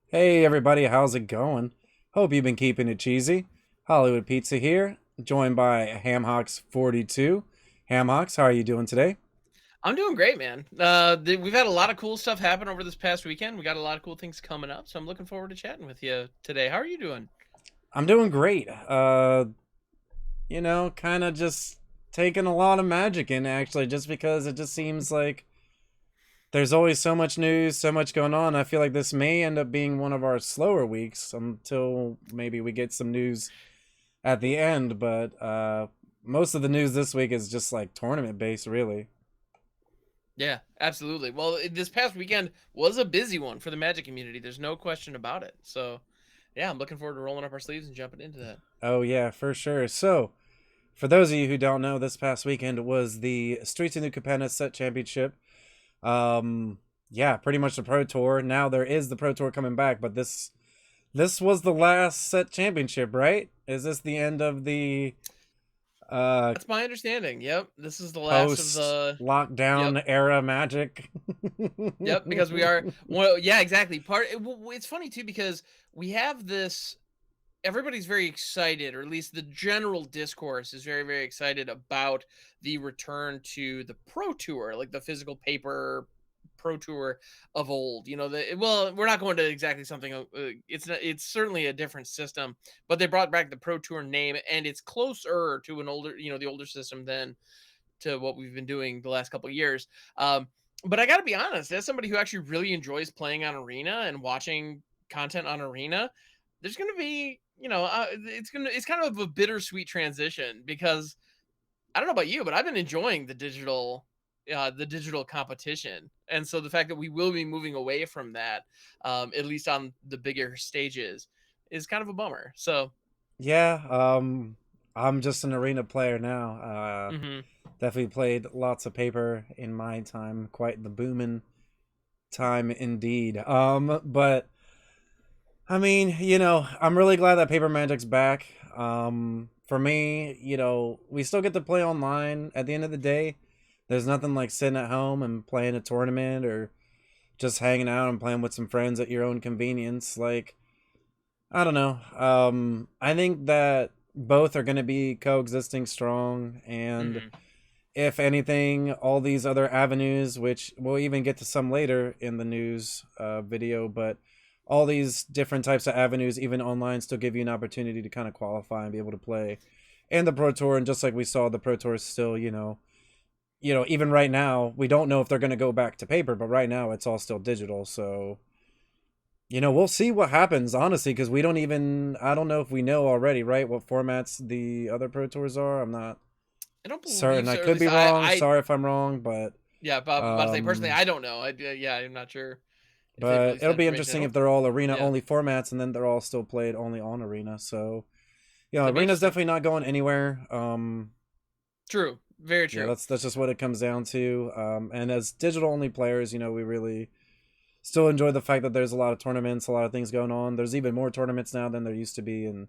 Hey everybody, how's it going? Hope you've been keeping it cheesy. Hollywood Pizza here, joined by Hamhocks42. Hamhocks, how are you doing today? I'm doing great, man. We've had a lot of cool stuff happen over this past weekend. We got a lot of cool things coming up, so I'm looking forward to chatting with you today. How are you doing? I'm doing great. Kind of just taking a lot of magic in actually, just because it just seems like there's always so much news, so much going on. I feel like this may end up being one of our slower weeks until maybe we get some news at the end, but most of the news this week is just like tournament based, really. Yeah, absolutely. Well, this past weekend was a busy one for the Magic community. There's no question about it. So, yeah, I'm looking forward to rolling up our sleeves and jumping into that. Oh yeah, for sure. So, for those of you who don't know, this past weekend was the Streets of New Capenna Set Championship. Yeah, pretty much the Pro Tour. Now there is the Pro Tour coming back, but this was the last Set Championship, right? Is this the end of the uh That's my understanding. Yep, this is the last of post the. Yep, lockdown era Magic? yep. Because we are. Well, yeah, exactly. It's funny too because we have this everybody's very excited, or at least the general discourse is very, very excited about the return to the Pro Tour, like the physical paper Pro Tour of old. Well, we're not going to exactly something. It's not, it's certainly a different system, but they brought back the Pro Tour name, and it's closer to an older, the older system than to what we've been doing the last couple of years. But I got to be honest, as somebody who actually really enjoys playing on Arena and watching content on Arena, there's going to be, it's kind of a bittersweet transition because I don't know about you, but I've been enjoying the digital competition, and so the fact that we will be moving away from that, at least on the bigger stages, is kind of a bummer. So, Yeah, I'm just an arena player now. mhm. Definitely played lots of paper in my time, quite the booming time indeed. But I mean, I'm really glad that Paper Magic's back. For me, we still get to play online at the end of the day. There's nothing like sitting at home and playing a tournament or just hanging out and playing with some friends at your own convenience. Like, I don't know. I think that both are going to be coexisting strong. And Mhm. if anything, all these other avenues, which we'll even get to some later in the news video, but all these different types of avenues, even online, still give you an opportunity to kind of qualify and be able to play. And the Pro Tour, and just like we saw, the Pro Tour is still, even right now, we don't know if they're going to go back to paper, but right now it's all still digital. So, we'll see what happens, honestly, because I don't know if we know already, right, what formats the other Pro Tours are. I'm not I don't certain. believe I so, or at could least be I, wrong. I Sorry if I'm wrong, but Yeah, but I'm about to say personally, um, I don't know. Yeah, I'm not sure if they've but released it'll that be information. I interesting if don't. they're all arena Yeah, only formats, and then they're all still played only on arena. So could be arena's interesting. definitely not going anywhere. True, very Yeah, true. that's just what it comes down to. And as digital only players, we really still enjoy the fact that there's a lot of tournaments, a lot of things going on. There's even more tournaments now than there used to be, and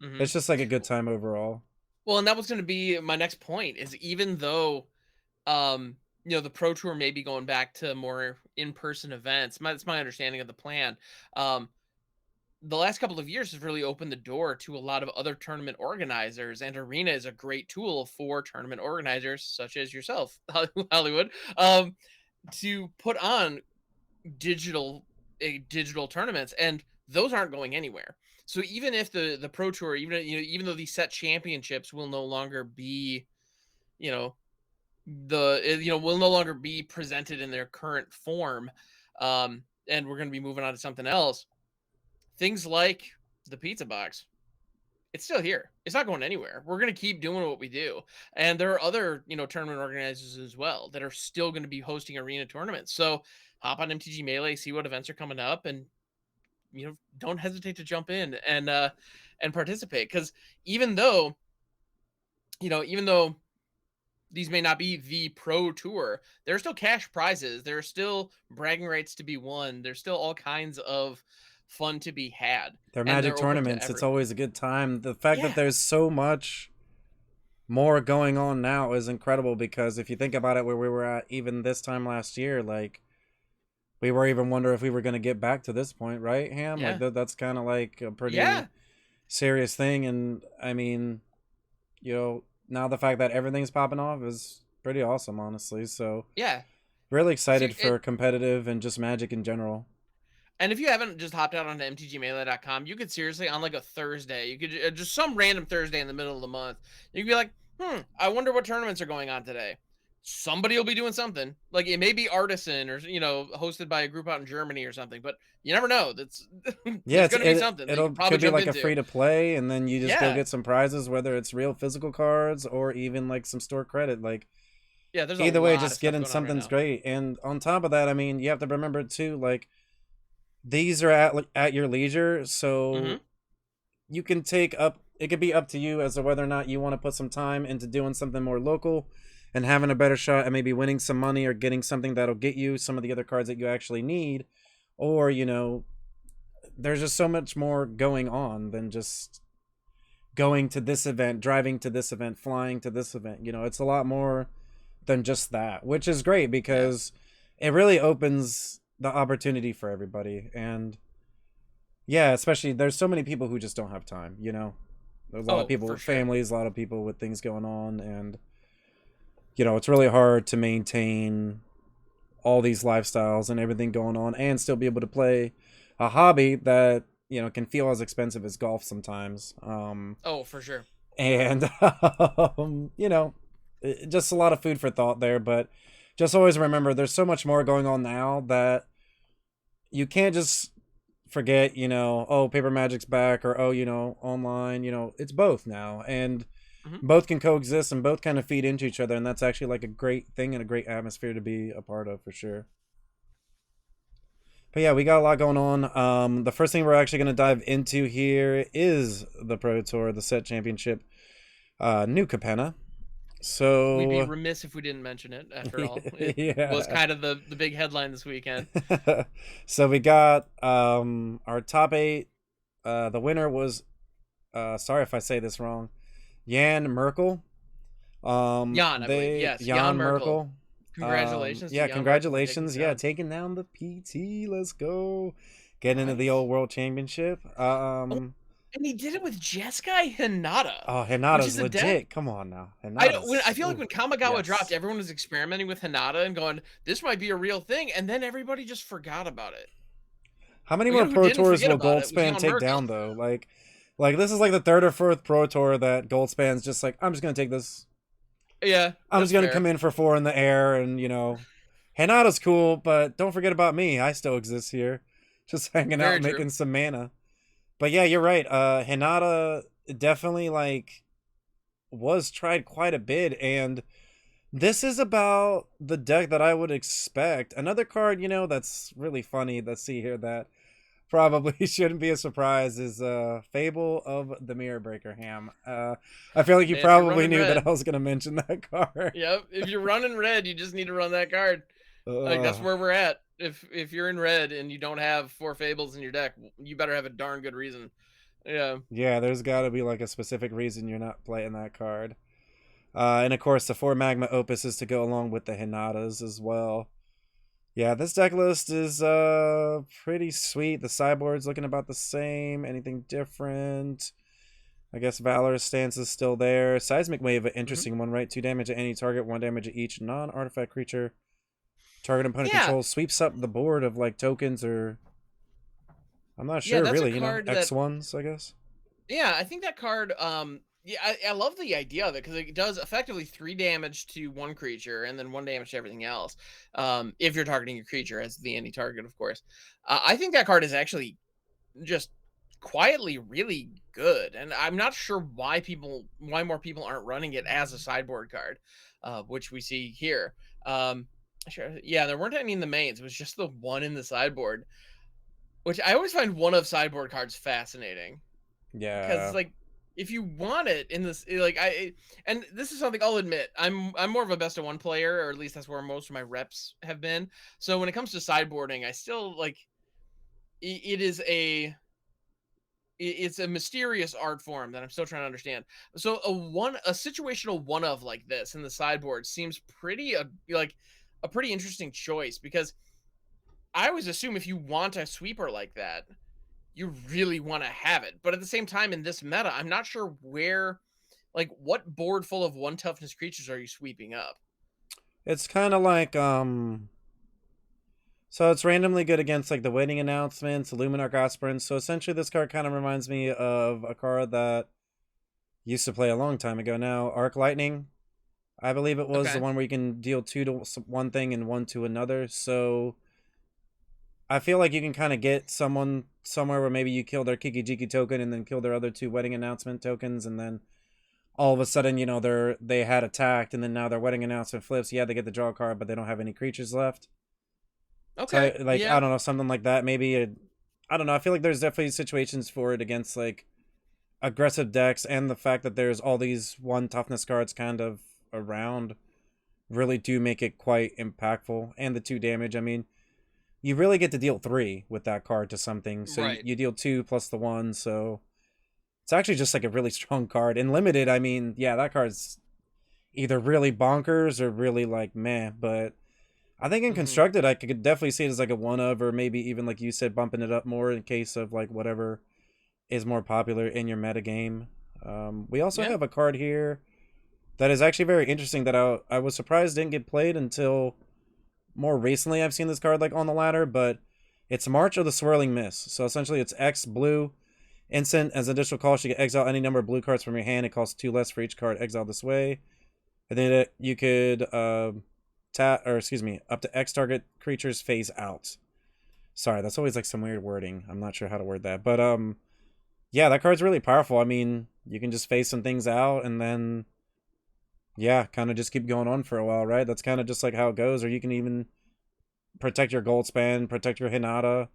Hmm. it's just like a good time overall. Well, and that was going to be my next point. Is even though the Pro Tour may be going back to more in-person events, that's my understanding of the plan. Um, the last couple of years has really opened the door to a lot of other tournament organizers, and Arena is a great tool for tournament organizers such as yourself, Hollywood, to put on digital digital tournaments, and those aren't going anywhere. So even if the Pro Tour, even though these set championships will no longer be, you know, will no longer be presented in their current form, and we're going to be moving on to something else. Things like the pizza box, it's still here. It's not going anywhere. We're going to keep doing what we do. And there are other, tournament organizers as well that are still going to be hosting arena tournaments. So hop on MTG Melee, see what events are coming up, and don't hesitate to jump in and participate, cuz even though, even though these may not be the pro tour, there are still cash prizes, there are still bragging rights to be won, there's still all kinds of fun to be had, They're and Magic they're open to tournaments. It's everyone. always a good time. The fact that Yeah. there's so much more going on now is incredible because if you think about it, where we were at even this time last year, like we were even wondering if we were going to get back to this point, right, Ham? Like Yeah. that's kind of like a pretty Yeah. serious thing. And I mean, now the fact that everything's popping off is pretty awesome, honestly. So Yeah. really So excited for competitive and just Magic in general. and if you haven't just hopped out onto mtgmelee.com, you could seriously, on like a Thursday, you could just some random Thursday in the middle of the month, you could be like, I wonder what tournaments are going on today. Somebody will be doing something. Like it may be Artisan or hosted by a group out in Germany or something, but you never know. That's Yeah, there's going to be something that you it'll could probably could be jump like a into. free to play, and then you just go Yeah, get some prizes, whether it's real physical cards or even like some store credit. Like yeah. There's a either way, lot of just stuff getting going on right something's now. great. And on top of that, I mean, you have to remember too, like these are at your leisure, Hmm. so you can take up. It could be up to you as to whether or not you want to put some time into doing something more local and having a better shot at maybe winning some money or getting something that'll get you some of the other cards that you actually need, or there's just so much more going on than just going to this event, driving to this event, flying to this event. It's a lot more than just that, which is great Yeah. because it really opens the opportunity for everybody. And yeah, especially there's so many people who just don't have time. There's a lot of Oh, people for with sure. families, a lot of people with things going on, and it's really hard to maintain all these lifestyles and everything going on and still be able to play a hobby that can feel as expensive as golf sometimes. Oh, for sure. And just a lot of food for thought there. But just always remember there's so much more going on now that you can't just forget, oh, paper magic's back, or oh, online. It's both now, and Hmm. both can coexist and both kind of feed into each other, and that's actually like a great thing and a great atmosphere to be a part of for sure. But yeah, we got a lot going on. The first thing we're actually going to dive into here is the Pro Tour, the Set Championship, New Capenna. We'd be So remiss if we didn't mention it. After all, it was yeah. kind of the big headline this weekend. So we got our top eight. The winner was sorry if I say this wrong, Jan Merkel. Jan, I believe. They Yes, Jan Jan Merkel. Merkel. Congratulations to Yeah, Jan Merkel for taking congratulations. this Yeah, down. taking down the PT. Let's go. Get into the Nice. old world championship. Oh, and he did it with Jeskai Hinata, Oh, which Hinata's is a deck. legit. Come on now. I Hinata's feel like ooh, when Kamigawa dropped, yes. everyone was experimenting with Hinata and going, "This might be a real thing," and then everybody just forgot about it. How many Well, you more know who pro didn't tours forget will about it was Goldspan Jan take Merkel. down though? Like this is like the third or fourth pro tour that Goldspan's just like, I'm just gonna take this. Yeah, I'm just that's gonna come fair. in for four in the air, and Hinata's cool, but don't forget about me. I still exist here, just hanging out, Very true. making some mana. But yeah, you're right. Hinata definitely like was tried quite a bit, and this is about the deck that I would expect. Another card, that's really funny. Let's see here that probably shouldn't be a surprise is Fable of the Mirror Breaker Ham. I feel like you Man, if you're probably running knew that I red, was gonna mention that card. yep. If you're running red, you just need to run that card. Like that's uh, where we're at. If you're in red and you don't have 4 Fables in your deck, you better have a darn good reason. Yeah. yeah, there's got to be like a specific reason you're not playing that card. And of course, the four Magma Opuses to go along with the Hinatas as well. Yeah, this deck list is pretty sweet. The sideboard's looking about the same. Anything different? I guess Valor's stance is still there. Seismic Wave, an Hmm. interesting one, right? 2 damage at any target, 1 damage at each non-artifact creature target opponent Yeah. controls. Sweeps up the board of like tokens or I'm not Yeah, sure that's a really, card that X1s, I guess. yeah, I think that card yeah, I love the idea of it because it does effectively 3 damage to one creature and then 1 damage to everything else. If you're targeting your creature as the any target, of course. I think that card is actually just quietly really good, and I'm not sure why more people aren't running it as a sideboard card, which we see here. Sure, yeah, there weren't any in the mains. It was just the one in the sideboard, which I always find one of sideboard cards fascinating because Yeah. like if you want it in this and this is something I'll admit I'm more of a best of one player, or at least that's where most of my reps have been. So when it comes to sideboarding, I still like it is it's a mysterious art form that I'm still trying to understand. So a situational one of like this in the sideboard seems pretty like a pretty interesting choice because I always assume if you want a sweeper like that, you really want to have it. But at the same time, in this meta, I'm not sure where, like, what board full of one toughness creatures are you sweeping up? It's kind of like so it's randomly good against like the wedding announcements, Luminarch aspirants. So essentially, this card kind of reminds me of a card that used to play a long time ago now, Arc Lightning. I believe it was the Okay. one where you can deal 2 to one thing and 1 to another. So I feel like you can kind of get someone somewhere where maybe you kill their Kiki Jiki token and then kill their other 2 wedding announcement tokens, and then all of a sudden, they had attacked, and then now their wedding announcement flips. Yeah, they get the draw card, but they don't have any creatures left. So Okay. like I Yeah. don't know, something like that. I don't know. I feel like there's definitely situations for it against like aggressive decks, and the fact that there's all these 1 toughness cards kind of around really do make it quite impactful. And the 2 damage. I mean, you really get to deal 3 with that card to something. So you, Right. you deal 2 plus the 1. So it's actually just like a really strong card. In limited, I mean, yeah, that card's either really bonkers or really like meh. But I think in Hmm. constructed, I could definitely see it as like a one of, or maybe even like you said, bumping it up more in case of like whatever is more popular in your metagame. We also Yeah. have a card here that is actually very interesting that I was surprised didn't get played until more recently. I've seen this card like on the ladder, but it's March of the Swirling Mist. So essentially, it's X blue. Instant as additional cost, you can exile any number of blue cards from your hand. It costs 2 less for each card exiled this way. And then you could up to X target creatures phase out. Sorry, that's always like some weird wording. I'm not sure how to word that, but yeah, that card's really powerful. I mean, you can just phase some things out, and then yeah, kind of just keep going on for a while, right? That's kind of just like how it goes. Or you can even protect your Goldspan, protect your Hinata.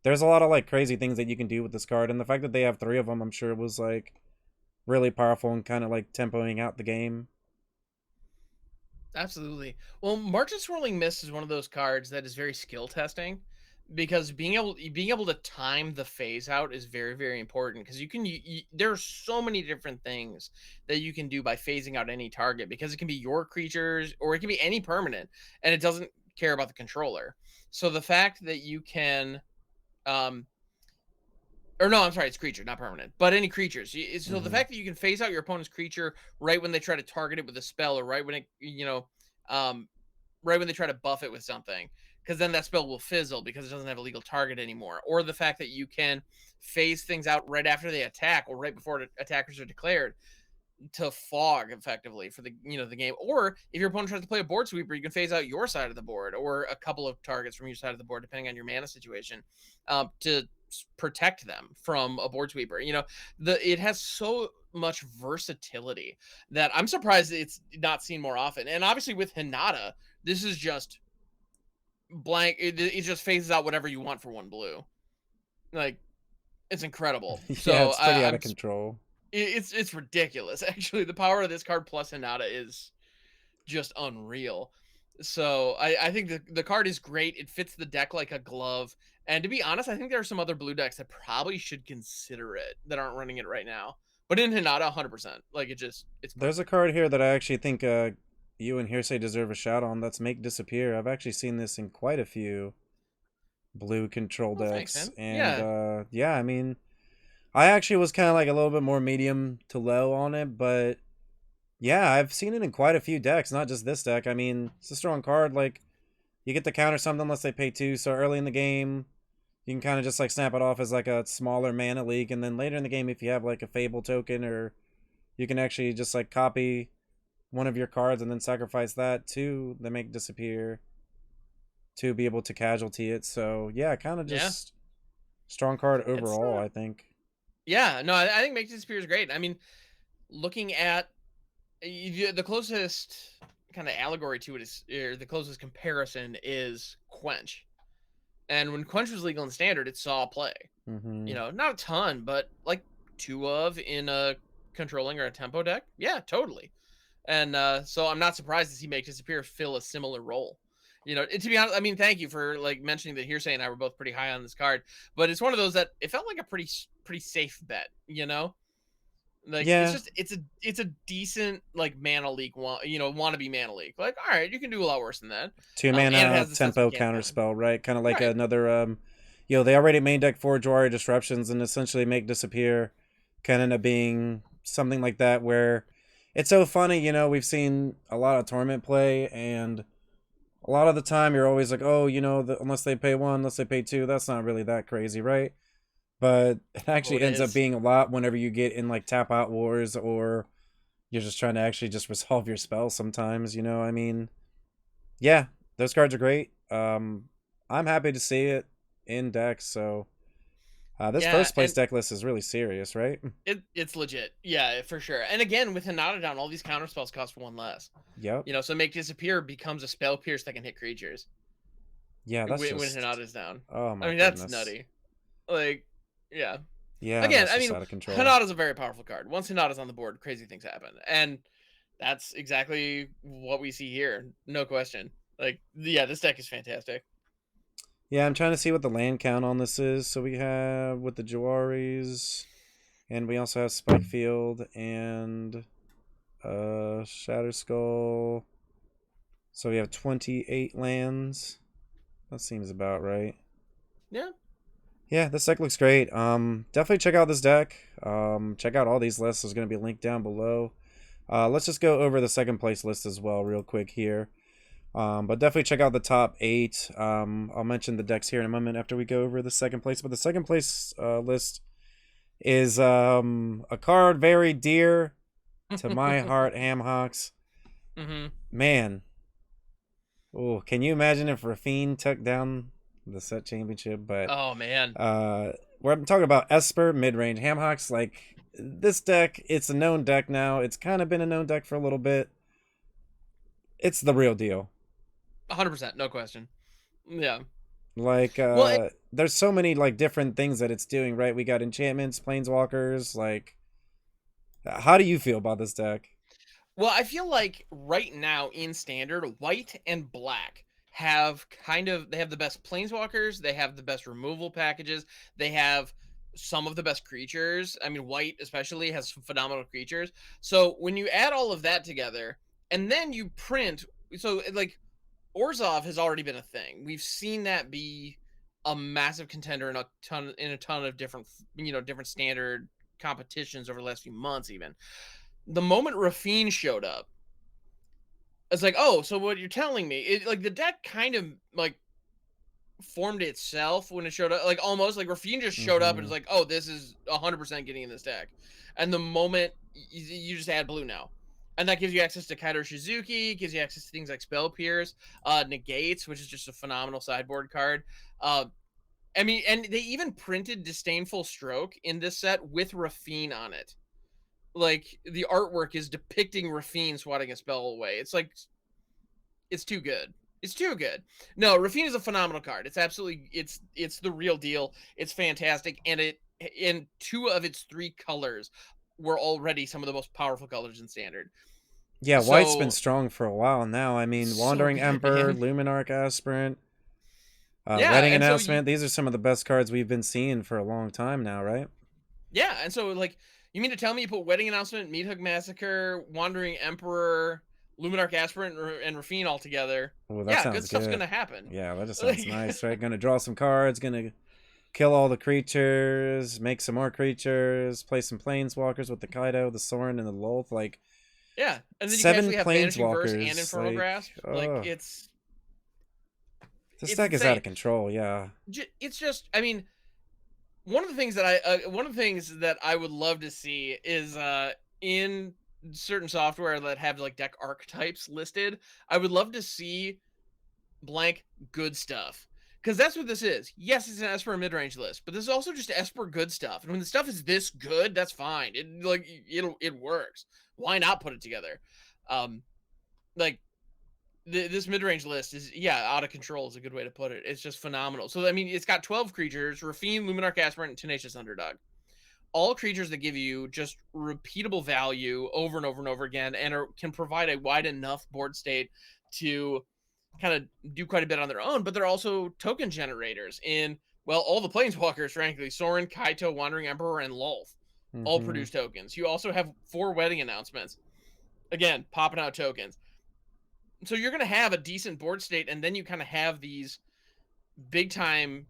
There's a lot of like crazy things that you can do with this card, and the fact that they have 3 of them, I'm sure was like really powerful and kind of like tempoing out the game. Absolutely. Well, March's Swirling Mist is one of those cards that is very skill testing because being able to time the phase out is very very important because there are so many different things that you can do by phasing out any target because it can be your creatures or it can be any permanent and it doesn't care about the controller. So the fact that you can um or no, I'm sorry, it's creature, not permanent, but any creatures. So the Mm-hmm. fact that you can phase out your opponent's creature right when they try to target it with a spell, or right when it, um, right when they try to buff it with something, because then that spell will fizzle because it doesn't have a legal target anymore. Or the fact that you can phase things out right after they attack or right before the attackers are declared to fog effectively for the game. Or if your opponent tries to play a board sweeper, you can phase out your side of the board or a couple of targets from your side of the board, depending on your mana situation, to protect them from a board sweeper. It has so much versatility that I'm surprised it's not seen more often. And obviously with Hinata, this is just blank. It just phases out whatever you want for 1 blue. Like it's incredible. Yeah, So it's pretty out I'm of control. it's ridiculous. Actually, the power of this card plus Hinata is just unreal. So I think the card is great. It fits the deck like a glove. And to be honest, I think there are some other blue decks that probably should consider it that aren't running it right now. But in Hinata, 100%. Like it's There's a perfect. card here that I actually think you and Hearsay deserve a shout on. That's Make Disappear. I've actually seen this in quite a few blue control Well, thanks, decks, man. and Yeah. yeah, I mean, I actually was kind of like a little bit more medium to low on it, but yeah, I've seen it in quite a few decks, not just this deck. I mean, it's a strong card. Like, you get to counter something unless they pay 2, so early in the game, you can kind of just like snap it off as like a smaller mana leak, and then later in the game, if you have like a Fable token, or you can actually just like copy one of your cards and then sacrifice that to the Make Disappear to be able to casualty it. So yeah, kind of Yeah. just strong card It's overall, I think. yeah, no, I think Make Disappear is great. I mean, looking at the closest kind of allegory to it is, or the closest comparison is Quench. And when Quench was legal and standard, it saw play. Mm-hmm. Not a ton, but like 2 of in a controlling or a tempo deck. Yeah, totally. And so I'm not surprised to see Make Disappear fill a similar role. To be honest, I mean, thank you for like mentioning that Hearsay and I were both pretty high on this card, but it's one of those that it felt like a pretty safe bet. Like it's Yeah, just it's a decent like mana leak wannabe mana leak. Like all right, you can do a lot worse than that. two And it mana has the sense of tempo mechanic counter counter. spell, right? Kind of like Right. another they already main deck 4 Jawari disruptions and essentially make disappear kind of end up being something like that where it's so funny, we've seen a lot of tournament play and a lot of the time you're always like, oh, unless they pay one, unless they pay two, that's not really that crazy, right? But it Oh, actually it ends up is. being a lot whenever you get in like tap out wars or you're just trying to actually just resolve your spell sometimes, I mean, yeah, those cards are great. I'm happy to see it in decks, so this Yeah, first place and deck list is really serious, right? it's legit. Yeah, for sure. And again, with Hinata down, all these counter spells cost one less. Yep. So make disappear becomes a spell pierce that can hit creatures Yeah, that's when just Hinata's down. oh I my mean, that's goodness. nutty. Like, yeah. Yeah, Again, that's I just mean, out of control. Hinata's a very powerful card. Once Hinata's on the board, crazy things happen. And that's exactly what we see here. No question. Like, yeah, this deck is fantastic. Yeah, I'm trying to see what the land count on this is. So we have with the Jawaris, and we also have Spikefield and Shatter Skull. So we have 28 lands. That seems about right. Yeah. Yeah, this deck looks great. Definitely check out this deck. Check out all these lists. There's going to be a link down below. Let's just go over the second place list as well, real quick here. But definitely check out the top 8. I'll mention the decks here in a moment after we go over the second place. But the second place list is a card very dear to my heart, Hamhocks. Mm-hmm. Man, oh, can you imagine if Rafine took down the set championship? But Oh man. we're talking about Esper mid-range Hamhocks. Like this deck, it's a known deck now. It's kind of been a known deck for a little bit. It's the real deal. 100%, no question. Yeah. Like Well, there's so many like different things that it's doing, right? We got enchantments, planeswalkers, like how do you feel about this deck? I feel like right now in standard, white and black they have the best planeswalkers, they have the best removal packages, they have some of the best creatures. I mean, white especially has some phenomenal creatures. So when you add all of that together and then you print, so like Orzhov has already been a thing. We've seen that be a massive contender in a ton of different different standard competitions over the last few months even. The moment Rafine showed up, it's like, oh, so what you're telling me, like the deck kind of like formed itself when it showed up, like almost like Rafine just showed up and Mm-hmm. it's like, oh, this is 100% getting in this deck. And the moment you just add blue now, and that gives you access to Kaido Shizuki, gives you access to things like Spell Pierce, Negates, which is just a phenomenal sideboard card. I mean, and they even printed Disdainful Stroke in this set with Rafine on it. Like the artwork is depicting Rafine swatting a spell away. It's like it's too good. It's too good. No, Rafine is a phenomenal card. It's absolutely it's the real deal. It's fantastic, and it in 2 of its 3 colors were already some of the most powerful colors in standard. Yeah, white's been So strong for a while now. I mean, so Wandering good, Emperor, man. Luminarch Aspirant, Yeah, Wedding and so you Announcement. These are some of the best cards we've been seeing for a long time now, right? yeah, and so like you mean to tell me you put Wedding Announcement, Meat Hook Massacre, Wandering Emperor, Luminarch Aspirant, and Rafine all together? Well, that Yeah, good sounds stuff's good. gonna happen. Yeah, that just sounds Like, nice, right? Gonna draw some cards, gonna kill all the creatures, make some more creatures, play some planeswalkers with the Kaido, the Sorin, and the Lolth. Like yeah, and then you can 7 actually have Vanishing Verse and planeswalkers. Infernal Like, Grasp. Like oh, this it's deck is out insane. of control. Yeah. It's just, I mean, one of the things that I would love to see is in certain software that have like deck archetypes listed. I would love to see blank good stuff. Because that's what this is. Yes, it's an Esper mid-range list, but this is also just Esper good stuff. And when the stuff is this good, that's fine. It works. Why not put it together? Um, like this mid-range list is out of control is a good way to put it. It's just phenomenal. So I mean, it's got 12 creatures: Rafine, Luminarch Aspirant, and Tenacious Underdog. All creatures that give you just repeatable value over and over and over again, and can provide a wide enough board state to kind of do quite a bit on their own. But they're also token generators in all the planeswalkers, frankly: Sorin, Kaito, Wandering Emperor, and Lolth. all Mm-hmm. produce tokens. You also have 4 wedding announcements. Again, popping out tokens. So you're going to have a decent board state, and then you kind of have these big time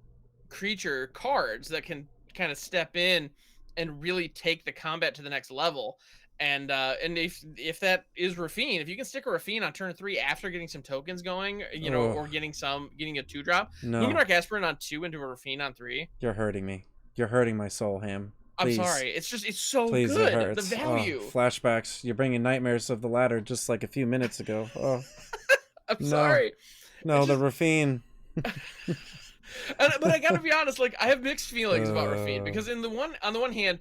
creature cards that can kind of step in and really take the combat to the next level. And if that is Rafine, if you can stick a Rafine on turn 3 after getting some tokens going, Oh, or getting a 2-drop, no. Luminarch Aspirant on 2 into a Rafine on 3. You're hurting me. You're hurting my soul, Ham. I'm Please. sorry. It's so Please, it good. The hurts. Oh, value. flashbacks. You're bringing nightmares of the ladder just like a few minutes ago. Oh, I'm no. sorry. No, It's the just Rafine. but I gotta be honest, like I have mixed feelings about Rafine, Uh, because on the one hand,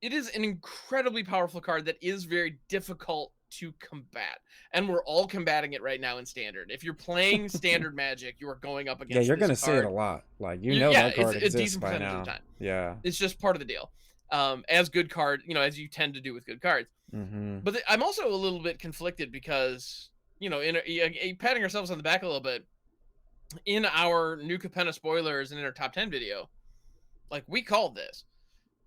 it is an incredibly powerful card that is very difficult to combat, and we're all combating it right now in Standard. If you're playing Standard Magic, you are going up yeah, against you're this going to see it a card. lot. Like, Yeah, that it's card a exists decent by percentage of the now. time. Yeah. It's just part of the deal. As good card, as you tend to do with good cards. Mm-hmm. But I'm also a little bit conflicted because, patting ourselves on the back a little bit, in our new Capenna spoilers and in our top 10 video, like we called this,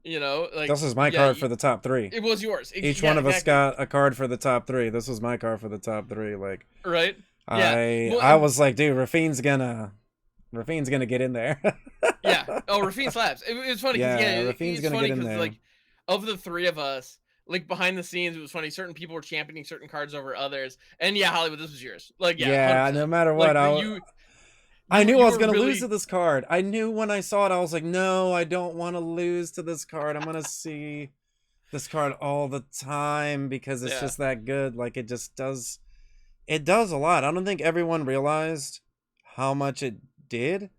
like, This is my yeah, card for the top 3. it was yours. Each Yeah, one of us exactly. got a card for the top 3. This was my card for the top 3. Like, Right. Yeah. Well, I was like, dude, Rafine's gonna get in there. yeah. Oh, Rafine slaps. It was funny because, Yeah, Rafine's it's gonna funny get in because, there. like, of the 3 of us, like behind the scenes, it was funny. Certain people were championing certain cards over others, and yeah, Hollywood, this was yours. Like, yeah, Yeah, 100%. no matter what, Like I knew I you was were gonna lose really. to this card. I knew when I saw it, I was like, no, I don't want to lose to this card. I'm gonna see this card all the time because it's Yeah. just that good. Like, it does a lot. I don't think everyone realized how much it did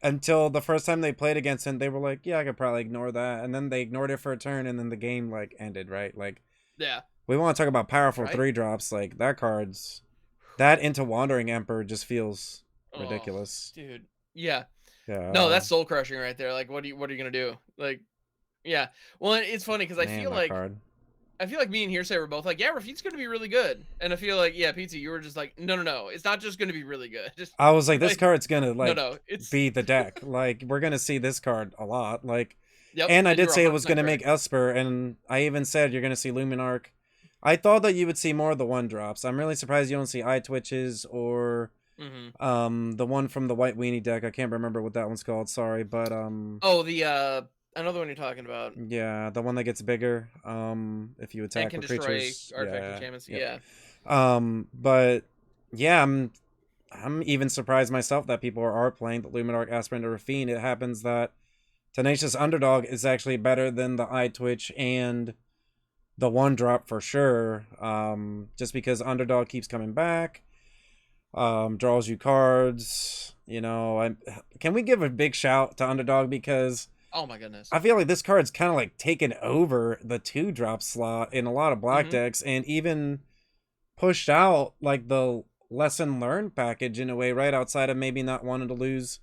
until the first time they played against him. They were like, yeah, I could probably ignore that, and then they ignored it for a turn, and then the game like ended. Right? Like, Yeah. we want to talk about powerful Right. 3-drops. Like, that into Wandering Emperor just feels Oh, ridiculous. dude. Yeah. No, Yeah, that's soul crushing right there. Like, what are you gonna do? Like, yeah. Well, it's funny because man, that card. I feel like me and Hearsay were both like, yeah, Rafine's gonna be really good, and I feel like, yeah, Pizza, you were just like, no, no, no, it's not just gonna be really good. Just I was like, this like, card's gonna no, like no, it's be the deck. Like, we're gonna see this card a lot. Like, yep, and I and did you're say it was 100% gonna correct. make Esper, and I even said you're gonna see Luminarch. I thought that you would see more of the 1-drops. I'm really surprised you don't see Eye Twitches or Mm-hmm. the one from the White Weenie deck. I can't remember what that one's called. Sorry, but Oh, I know the one you're talking about, yeah, the one that gets bigger if you and attack can with destroy creatures. artifact Yeah, enchantments. yep. Yeah. But yeah, I'm even surprised myself that people are playing the Luminarch Aspirant or Rafine. It happens that Tenacious Underdog is actually better than the Eye Twitch and the 1-drop for sure. Just because Underdog keeps coming back, draws you cards. Can we give a big shout to Underdog because Oh my goodness. I feel like this card's kind of like taken over the 2-drop slot in a lot of black Mm-hmm. decks and even pushed out like the lesson learned package in a way, right outside of maybe not wanting to lose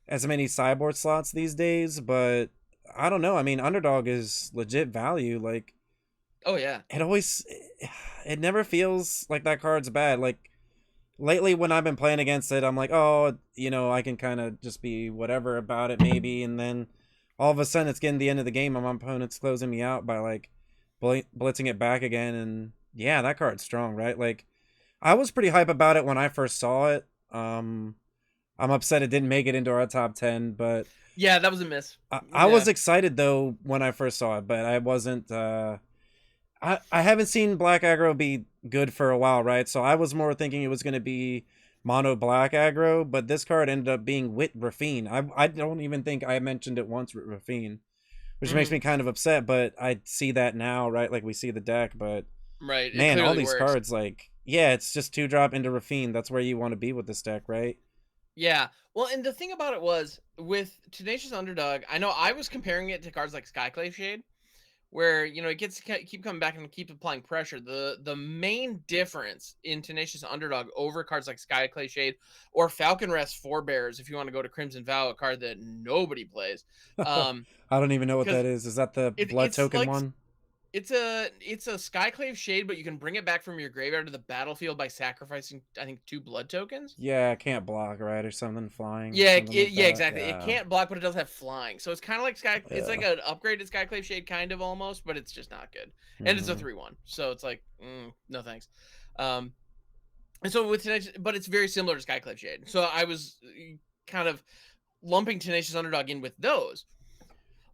as many sideboard slots these days. But I don't know. I mean, Underdog is legit value. Like, Oh yeah. it never feels like that card's bad. Like, lately when I've been playing against it, I'm like, oh, I can kind of just be whatever about it maybe, and then all of a sudden it's getting the end of the game and my opponent's closing me out by like blitzing it back again, and yeah, that card's strong, right? Like, I was pretty hype about it when I first saw it. I'm upset it didn't make it into our top 10, but Yeah, that was a miss. I was Yeah. excited though when I first saw it, but I wasn't I haven't seen black aggro be good for a while, right? So I was more thinking it was going to be mono black aggro, but this card ended up being with Rafine. I don't even think I mentioned it once with Rafine, which makes Mm-hmm. me kind of upset, but I see that now, right? Like, we see the deck, but Right. It man, all clearly these works. cards, like, yeah, it's just 2-drop into Rafine. That's where you want to be with this deck, right? Yeah. Well, and the thing about it was with Tenacious Underdog, I know I was comparing it to cards like Skyclave Shade, where it gets to keep coming back and keep applying pressure. The main difference in Tenacious Underdog over cards like Skyclave Shade or Falcon Rest Forebears, if you want to go to Crimson Vow, a card that nobody plays, I don't even know what because that is. Is that the blood it's token like one? It's a Skyclave Shade, but you can bring it back from your graveyard to the battlefield by sacrificing, I think, 2 blood tokens. Yeah, it can't block, right, or something flying, Yeah, something like yeah, that. exactly. It Yeah, can't block, but it does have flying. So it's kind of like It's like yeah. an upgraded Skyclave Shade, kind of almost, but it's just not good. And it's a Hmm. 3/1, so it's like, no thanks. Um, and so with Tenacious, but it's very similar to Skyclave Shade. So I was kind of lumping Tenacious Underdog in with those.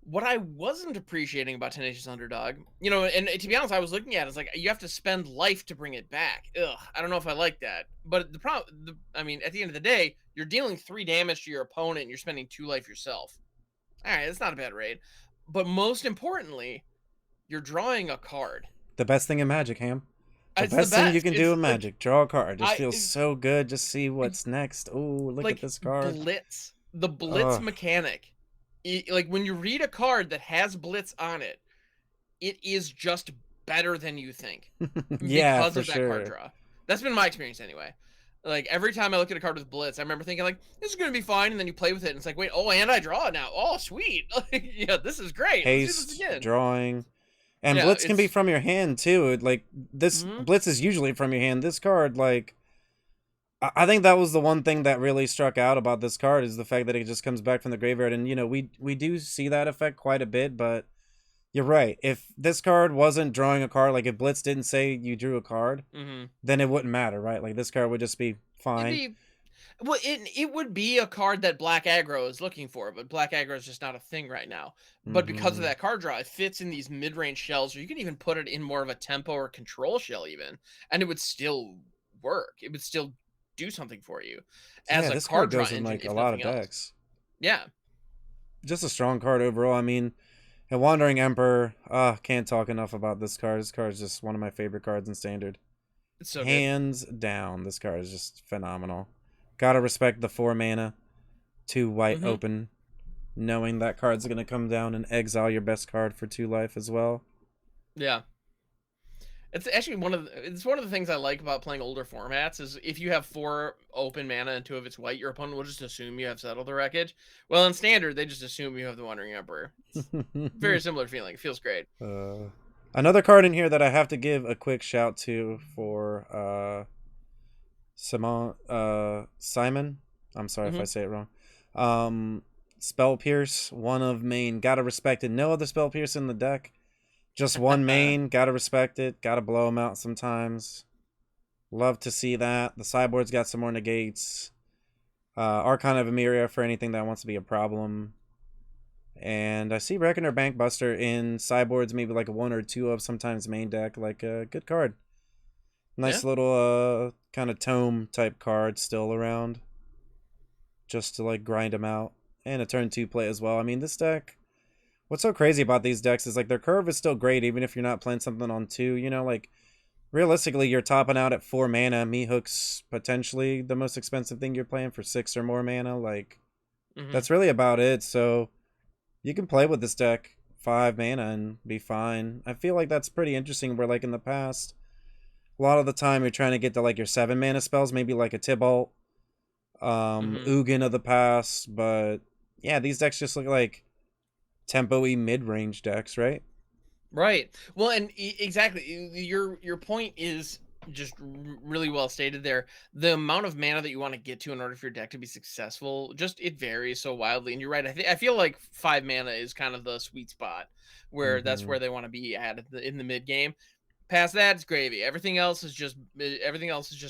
What I wasn't appreciating about Tenacious Underdog, and to be honest, I was looking at it, it's like you have to spend life to bring it back. Ugh, I don't know if I like that. But the problem, I mean, at the end of the day, you're dealing 3 damage to your opponent, and you're spending 2 life yourself. All right, that's not a bad raid. But most importantly, you're drawing a card. The best thing in Magic, Ham. The It's the best thing you best. can do It's in like Magic. Draw a card. Just feels it's so good. Just see what's next. Oh, look at like this card. Blitz. The Blitz Ugh. mechanic. Like when you read a card that has Blitz on it, it is just better than you think Yeah, because for of that card sure. draw. That's been my experience anyway. Like every time I look at a card with Blitz, I remember thinking like, this is gonna be fine, and then you play with it, and it's like, wait, oh, and I draw it now. Oh, sweet. Like, yeah, this is great. Let's do this Haste, again. drawing. And Yeah, Blitz can be it's from your hand too. Like this mhm. Blitz is usually from your hand. This card, like I think that was the one thing that really struck out about this card is the fact that it just comes back from the graveyard. And we do see that effect quite a bit, but you're right. If this card wasn't drawing a card, like if Blitz didn't say you drew a card, Mhm. then it wouldn't matter, right? Like this card would just be It'd fine. be well, it would be a card that Black Aggro is looking for, but Black Aggro is just not a thing right now. But because of Hmm. that card draw, it fits in these mid-range shells, or you can even put it in more of a tempo or control shell even, and it would still work. It would still do something for you as Yeah, a this card card draw goes in engine, like a if lot nothing of else. decks. Yeah, Just a strong card overall. I mean, and Wandering Emperor, can't talk enough about this card. This card is just one of my favorite cards in Standard. it's so good. Hands down, this card is just phenomenal. Gotta respect the 4 mana, 2 white Hmm. open, knowing that card's gonna come down and exile your best card for 2 life as well. Yeah. It's actually one of the things I like about playing older formats is if you have 4 open mana and 2 of it's white, your opponent will just assume you have Settle the Wreckage. Well, in Standard, they just assume you have the Wandering Emperor. It's very similar feeling. It feels great. uh, Another card in here that I have to give a quick shout to for Simon. I'm sorry if I Hmm. say it wrong. Spell Pierce, one of main. Gotta respect it. No other Spell Pierce in the deck. Just one main. Gotta respect it. Gotta blow them out sometimes. Love to see that. The sideboard's got some more negates. Archon of Emeria for anything that wants to be a problem. And I see Reckoner Bankbuster in sideboards, maybe like a 1 or 2 of sometimes main deck. Like a good card. Yeah. Nice little kind of tome type card still around. Just to like grind them out. And a turn 2 play as well. I mean, this deck, what's so crazy about these decks is like their curve is still great even if you're not playing something on 2. Like realistically, you're topping out at 4 mana. Meathook's potentially the most expensive thing you're playing for 6 or more mana. Like, Hmm. that's really about it. So you can play with this deck 5 mana and be fine. I feel like that's pretty interesting where like in the past, a lot of the time you're trying to get to like your 7 mana spells, maybe like a Tibalt, Hmm. Ugin of the past. But yeah, these decks just look like tempo-y mid-range decks, right? Right. Well, and exactly, your point is just really well stated there. The amount of mana that you want to get to in order for your deck to be successful, just it varies so wildly. And you're right. I feel like 5 mana is kind of the sweet spot where that's Mm-hmm. where they want to be at in the mid game. Past that, it's gravy. Everything else is just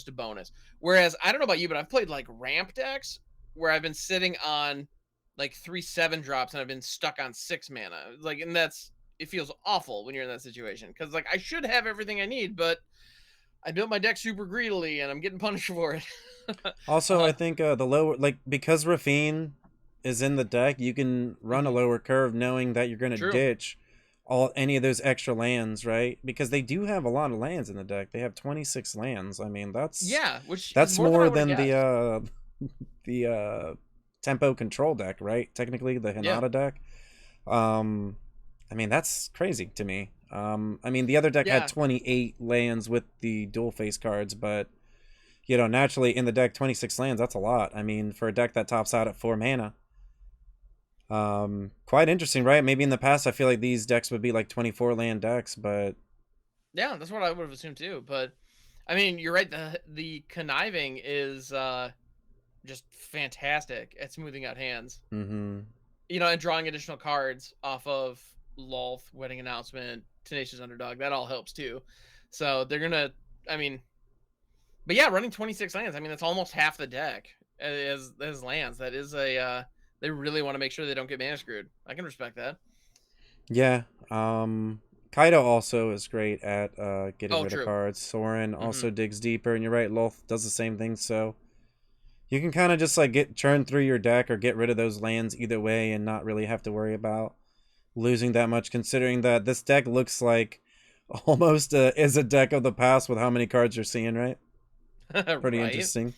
a bonus. Whereas I don't know about you, but I've played like ramp decks where I've been sitting on like 3/7 drops and I've been stuck on 6 mana. Like, and that's it feels awful when you're in that situation because like I should have everything I need, but I built my deck super greedily and I'm getting punished for it. Also, I uh, think the lower, like, because Rafine is in the deck, you can run a mhm, lower curve knowing that you're going to true. ditch any of those extra lands, right? Because they do have a lot of lands in the deck. They have 26 lands. I mean, Yeah, which is that's more than I more would have than guessed. the tempo control deck, right? Technically, the Yeah, Hinata deck. Um, I mean, that's crazy to me. I mean, the other deck had yeah. 28 lands with the dual face cards, but naturally in the deck, 26 lands, that's a lot. I mean, for a deck that tops out at 4 mana. Quite interesting, right? Maybe in the past, I feel like these decks would be like 24 land decks, but Yeah, that's what I would have assumed too. But I mean, you're right. The conniving is just fantastic at smoothing out hands. hmm And drawing additional cards off of Lolth, Wedding Announcement, Tenacious Underdog. That all helps too. So they're gonna. I mean, but yeah, running 26 lands. I mean, that's almost half the deck as lands. That is a. They really want to make sure they don't get mana screwed. I can respect that. yeah. Kaido also is great at getting Oh, rid of true. cards. Soren Hmm. also digs deeper, and you're right, Lolth does the same thing. So you can kind of just like get churn through your deck or get rid of those lands either way, and not really have to worry about losing that much. Considering that this deck looks like almost is a deck of the past with how many cards you're seeing, right? Pretty Right. interesting.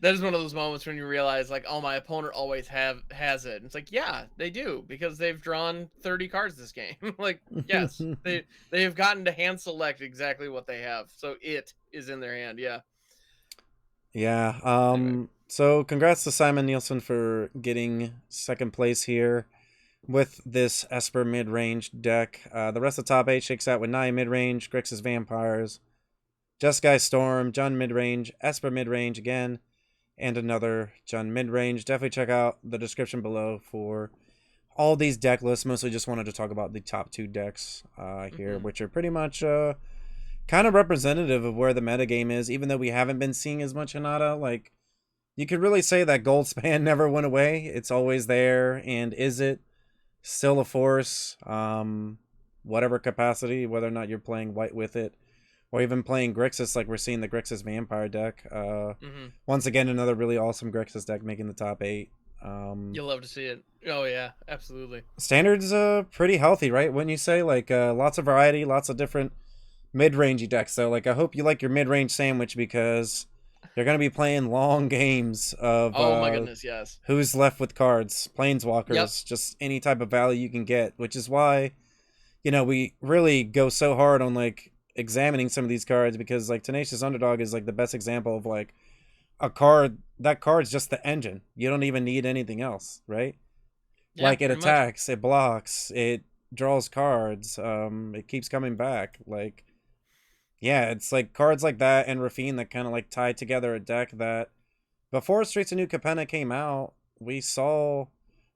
That is one of those moments when you realize, like, oh, my opponent always has it. And it's like, yeah, they do because they've drawn 30 cards this game. Like, yes, they have gotten to hand select exactly what they have, so it is in their hand. Yeah. Yeah. Anyway. So congrats to Simon Nielsen for getting second place here with this Esper mid-range deck. The rest of the top eight shakes out with Naya mid-range, Grixis Vampires, Jeskai Storm, Jund mid-range, Esper mid-range again, and another Jund mid-range. Definitely check out the description below for all these deck lists. Mostly just wanted to talk about the top two decks here, Hmm. which are pretty much kind of representative of where the metagame is, even though we haven't been seeing as much Hinata. Like, you could really say that gold span never went away. It's always there, and is it still a force? Whatever capacity, whether or not you're playing white with it, or even playing Grixis, like we're seeing the Grixis Vampire deck. Hmm. Once again, another really awesome Grixis deck making the top eight. You'll love to see it. Oh yeah, absolutely. Standards pretty healthy, right? Wouldn't you say? Like lots of variety, lots of different mid-rangey decks. So like I hope you like your mid-range sandwich because you're gonna be playing long games of Oh my goodness, yes. who's left with cards, Yep. planeswalkers, just any type of value you can get, which is why, we really go so hard on like examining some of these cards because like Tenacious Underdog is like the best example of like a card that card's just the engine. You don't even need anything else, right? Yeah, Like it pretty much. attacks, it blocks, it draws cards, it keeps coming back. Like yeah, it's like cards like that and Rafine that kind of like tied together a deck that before Streets of New Capenna came out, we saw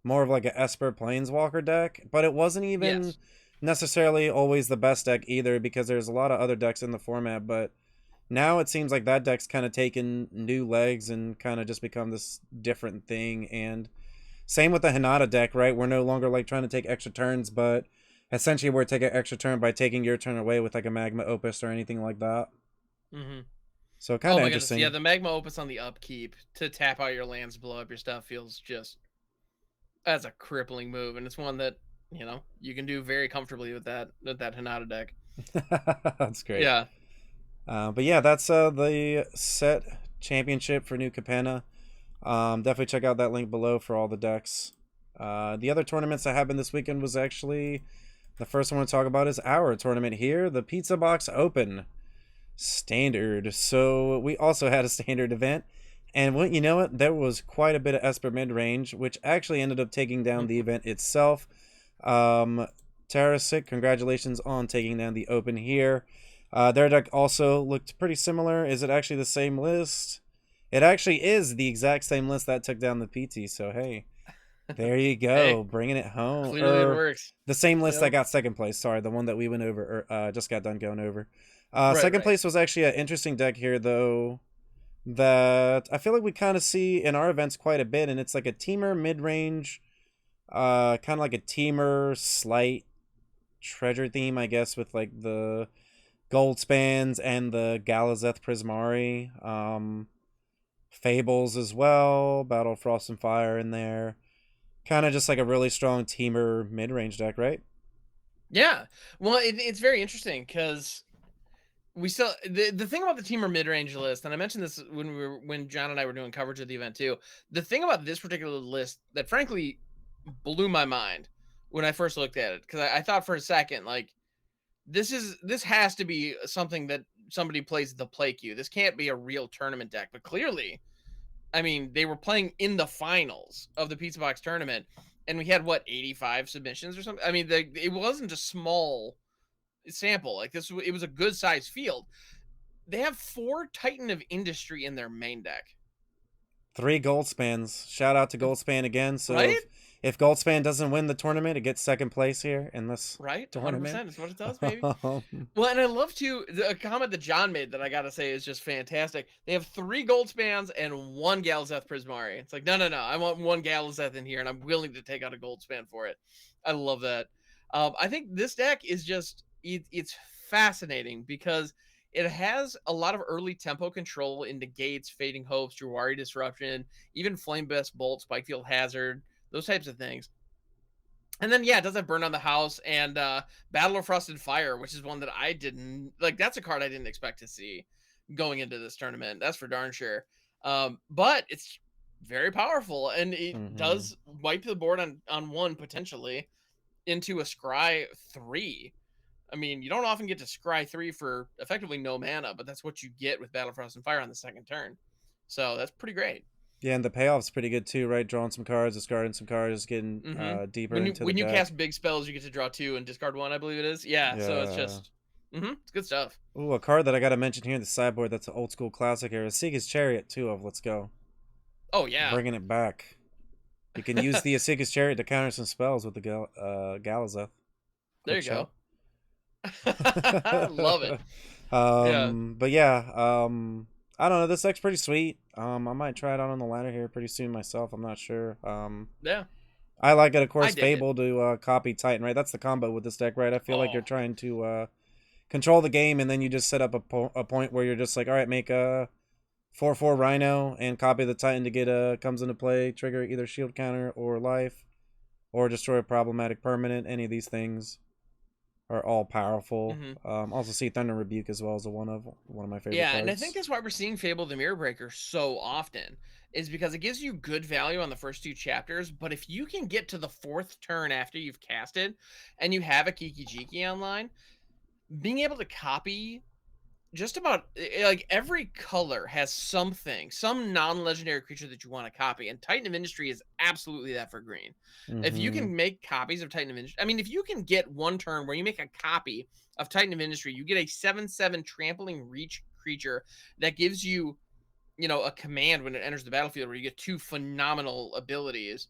more of like a Esper Planeswalker deck, but it wasn't even Yes. necessarily always the best deck either because there's a lot of other decks in the format, but now it seems like that deck's kind of taken new legs and kind of just become this different thing. And same with the Hinata deck, right? We're no longer like trying to take extra turns, but essentially we're taking extra turn by taking your turn away with like a Magma Opus or anything like that. Hmm. So kind Oh of my goodness, yeah. interesting. The Magma Opus on the upkeep to tap out your lands, blow up your stuff feels just that's a crippling move, and it's one that you can do very comfortably with that Hinata deck. That's great. Yeah. But yeah, that's the set championship for New Capenna. Definitely check out that link below for all the decks. The other tournaments that happened this weekend was actually the first one I want to talk about is our tournament here, the PizzaBox Open Standard. So we also had a standard event, and what you know what, there was quite a bit of Esper mid range, which actually ended up taking down the event itself. Um, Tarasic, congratulations on taking down the Open here. Their deck also looked pretty similar. Is it actually the same list? It actually is the exact same list that took down the PT. So hey, there you Hey, go, bringing it home. clearly it Or works. the same list that Yep. got second place. Sorry, the one that we went over, or just got done going over. Right, Second right. place was actually an interesting deck here, though, that I feel like we kind of see in our events quite a bit, and it's like a teamer mid range, kind of like a teamer slight treasure theme, I guess, with like the gold spans and the Galazeth Prismari, Fables as well, Battle of Frost and Fire in there. Kind of just like a really strong teamer mid range deck, right? Yeah. Well, it's very interesting because we still the thing about the teamer mid range list, and I mentioned this when John and I were doing coverage of the event too. The thing about this particular list that frankly blew my mind when I first looked at it, because I thought for a second, like, this has to be something that somebody plays the play queue. This can't be a real tournament deck. But clearly, I mean, they were playing in the finals of the Pizza Box tournament, and we had what 85 submissions or something. I mean, it wasn't a small sample. Like it was a good sized field. They have 4 Titan of Industry in their main deck. 3 Goldspans. Shout out to Goldspan again. So Right? if Goldspan doesn't win the tournament, it gets second place here in this Right? tournament. 100% is what it does, baby. Well, and I love to a comment that John made that I gotta say is just fantastic. They have 3 Goldspans and 1 Galazeth Prismari. It's like, no, I want 1 Galazeth in here, and I'm willing to take out a Goldspan for it. I love that. I think this deck is just it's fascinating because it has a lot of early tempo control into Gates, Fading Hopes, Jawari Disruption, even Flame Best Bolt, Spikefield Hazard, those types of things. And then, yeah, it does have Burn on the House and Battle of Frosted Fire, which is one that I didn't like. That's a card I didn't expect to see going into this tournament. That's for darn sure. But it's very powerful, and it does wipe the board on 1 potentially into a Scry 3. I mean, you don't often get to Scry 3 for effectively no mana, but that's what you get with Battle of Frost and Fire on the second turn. So that's pretty great. Yeah, and the payoff's pretty good too, right? Drawing some cards, discarding some cards, getting deeper into when the you deck. cast big spells, you get to draw 2 and discard 1, I believe it is. Yeah. So it's just it's good stuff. Ooh, a card that I gotta mention here in the sideboard that's an old school classic era. Seaga's Chariot 2 of. Let's go. Oh yeah. Bringing it back. You can use the Seaga's Chariot to counter some spells with the Galazeth. There you go. Love it. But yeah, I don't know. This deck's pretty sweet. I might try it out on the ladder here pretty soon myself. I'm not sure. Yeah. I like it, of course, Fable to copy Titan, right? That's the combo with this deck, right? I feel like you're trying to control the game, and then you just set up a point where you're just like, all right, make a 4/4 Rhino and copy the Titan to get comes into play, trigger either shield counter or life, or destroy a problematic permanent. Any of these things are all powerful. Also see Thunder Rebuke as well as one of my favorite cards. And I think that's why we're seeing Fable the Mirror Breaker so often, is because it gives you good value on the first 2 chapters, but if you can get to the 4th turn after you've casted and you have a Kiki Jiki online, being able to copy just about like every color has something, some non-legendary creature that you want to copy, and Titan of Industry is absolutely that for green. If you can make copies of Titan of Industry, I mean, if you can get 1 turn where you make a copy of Titan of Industry, you get a 7/7 trampling reach creature that gives you, a command when it enters the battlefield, where you get 2 phenomenal abilities,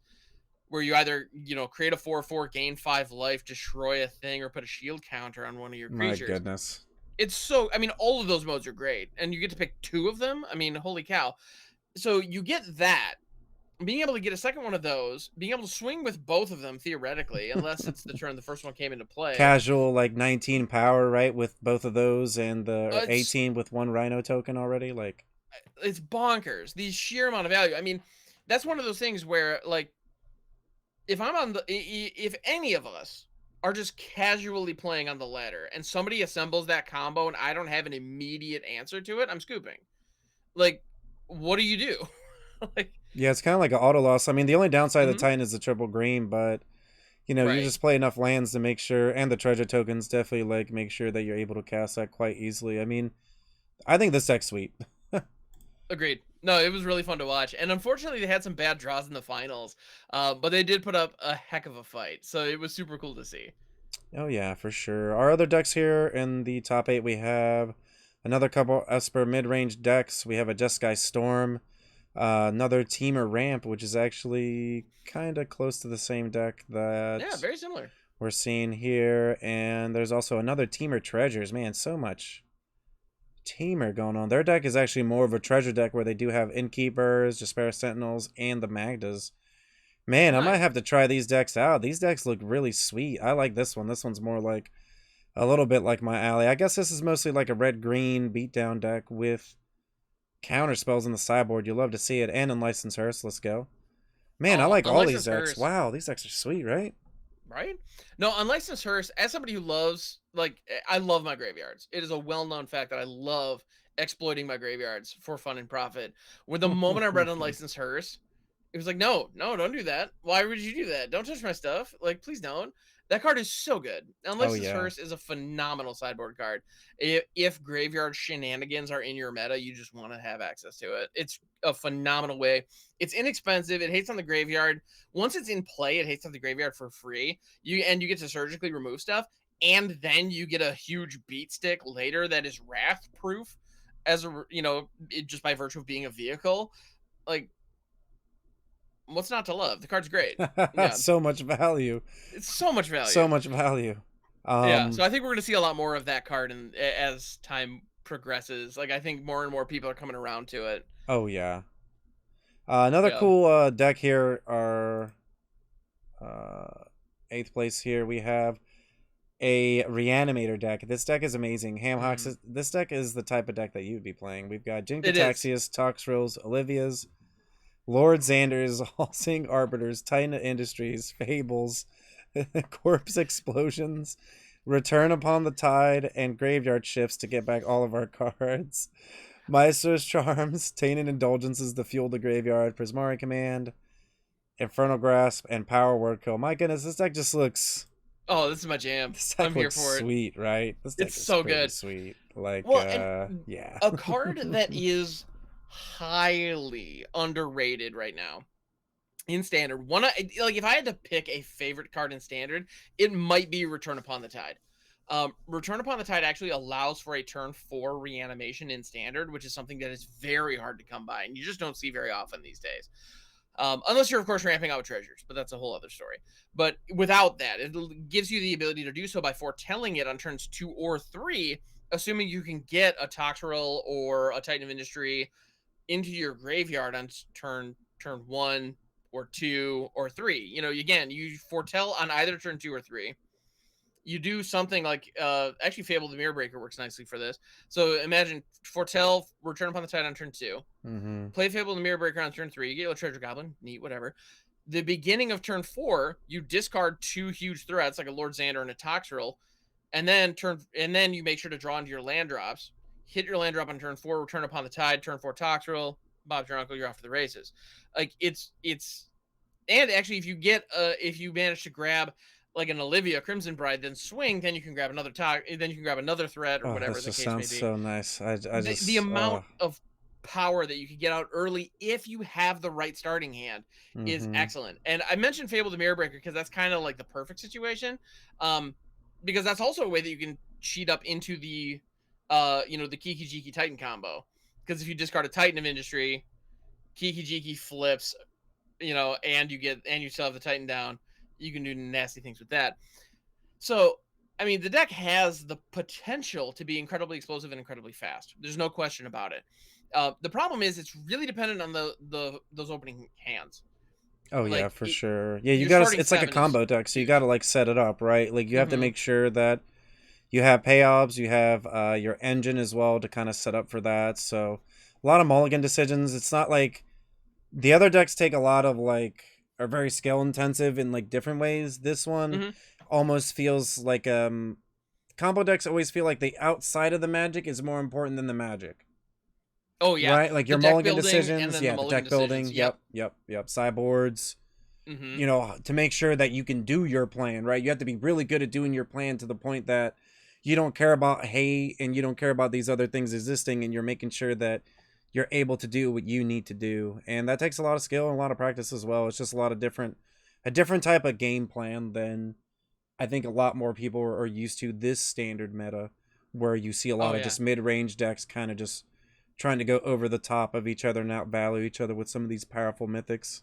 where you either, create a 4/4, gain 5 life, destroy a thing, or put a shield counter on one of your creatures. My goodness. It's so, I mean, all of those modes are great, and you get to pick 2 of them. I mean, holy cow. So you get that. Being able to get a second one of those, being able to swing with both of them, theoretically, unless it's the turn the first one came into play. Casual, like 19 power, right, with both of those, and the 18 with 1 Rhino token already, like. It's bonkers. The sheer amount of value. I mean, that's one of those things where, like, if any of us are just casually playing on the ladder and somebody assembles that combo and I don't have an immediate answer to it, I'm scooping. Like, what do you do? Like, yeah, it's kind of like an auto loss. I mean, the only downside of the Titan is the triple green, but you just play enough lands to make sure, and the treasure tokens definitely like make sure that you're able to cast that quite easily. I mean, I think this deck's sweet. Agreed. No, it was really fun to watch, and unfortunately they had some bad draws in the finals, but they did put up a heck of a fight, so it was super cool to see. Oh yeah, for sure. Our other decks here in the top 8, we have another couple Esper mid-range decks. We have a Jeskai Storm, another Teamer Ramp, which is actually kind of close to the same deck that very similar we're seeing here, and there's also another Teamer Treasures. Man, so much Teamer going on. Their deck is actually more of a treasure deck where they do have Innkeepers, Despair Sentinels, and the Magdas. Man, I might have to try these decks out. These decks look really sweet. I like this one. This one's more like a little bit like my alley. I guess this is mostly like a red-green beatdown deck with counter spells in the sideboard. You'll love to see it. And Unlicensed Hearse. Let's go. Man, I like all these decks. Wow, these decks are sweet, right? Right? No, Unlicensed Hearse, as somebody who loves, like, I love my graveyards. It is a well-known fact that I love exploiting my graveyards for fun and profit. With the moment I read Unlicensed Hearse, it was like, no, don't do that. Why would you do that? Don't touch my stuff. Like, please don't. That card is so good. Oh Unleashed yeah. Hearse is a phenomenal sideboard card. If graveyard shenanigans are in your meta, you just want to have access to it. It's a phenomenal way. It's inexpensive. It hates on the graveyard. Once it's in play, it hates on the graveyard for free. You get to surgically remove stuff, and then you get a huge beat stick later that is wrath proof, as a just by virtue of being a vehicle. Like, what's not to love? The card's great. Yeah, So much value. it's so much So value. much value. Yeah, so I think we're gonna see a lot more of that card, and as time progresses, like I think more and more people are coming around to it. Oh yeah. Another Yeah. cool deck here, our 8th place here, we have a Reanimator deck. This deck is amazing. Mm. This deck is the type of deck that you would be playing. We've got Jin It is. Cataxias, Toxrills, Olivia's, Lord Xander's, All-Seeing Arbiters, Titan Industries, Fables, Corpse Explosions, Return Upon the Tide, and Graveyard Shifts to get back all of our cards. Maestro's Charms, Tainted Indulgences to fuel the graveyard, Prismari Command, Infernal Grasp, and Power Word Kill. My goodness, this deck just looks... Oh, this is my jam. This I'm deck here looks for it. sweet, right? This deck It's is so pretty good. sweet. Like, Well, and yeah. a card that is highly underrated right now in standard. Like if I had to pick a favorite card in standard, it might be Return Upon the Tide. Return Upon the Tide actually allows for a turn 4 reanimation in standard, which is something that is very hard to come by, and you just don't see very often these days. Unless you're, of course, ramping out with treasures, but that's a whole other story. But without that, it gives you the ability to do so by foretelling it on turns 2 or 3, assuming you can get a Toxrill or a Titan of Industry into your graveyard on turn 1 or 2 or 3. You know, again, you foretell on either turn 2 or 3. You do something like actually Fable the Mirror Breaker works nicely for this. So imagine foretell Return Upon the Tide on turn 2. Mm-hmm. Play Fable the Mirror Breaker on turn 3. You get a Treasure Goblin, neat, whatever. The beginning of turn 4, you discard 2 huge threats like a Lord Xander and a Toxrill, and then you make sure to draw into your land drops. Hit your land drop on turn 4, Return Upon the Tide, turn 4 Toxrill, Bob's your uncle, you're off to the races. Like it's and actually if you manage to grab like an Olivia Crimson Bride, then swing, then you can grab another then you can grab another threat or Oh, whatever this the just case may sounds be. so nice. I The just, amount of power that you could get out early if you have the right starting hand is mm-hmm. excellent. And I mentioned Fable the Mirror Breaker because that's kind of like the perfect situation. Because that's also a way that you can cheat up into the the Kiki Jiki Titan combo. Because if you discard a Titan of Industry, Kiki Jiki flips, and you still have the Titan down, you can do nasty things with that. So, I mean, the deck has the potential to be incredibly explosive and incredibly fast. There's no question about it. The problem is it's really dependent on those opening hands. Oh yeah, Like for sure. Yeah, you your gotta. starting It's like a 7 is combo deck, so you huge. gotta like set it up right. Like you have to Mm-hmm. make sure that you have payoffs, you have your engine as well to kind of set up for that. So a lot of mulligan decisions. It's not like the other decks take a lot of like are very skill intensive in like different ways. This one Mm-hmm. almost feels like combo decks always feel like the outside of the magic is more important than the magic. Oh yeah, Right? Like the your deck mulligan building and decisions, then the yeah, the mulligan deck decisions. building, Yep. yep. Sideboards, Mm-hmm. to make sure that you can do your plan, right? You have to be really good at doing your plan to the point that you don't care about hate and you don't care about these other things existing, and you're making sure that you're able to do what you need to do. And that takes a lot of skill and a lot of practice as well. It's just a different type of game plan than I think a lot more people are used to this standard meta, where you see a Oh lot of yeah. just mid-range decks kind of just trying to go over the top of each other and outvalue each other with some of these powerful mythics.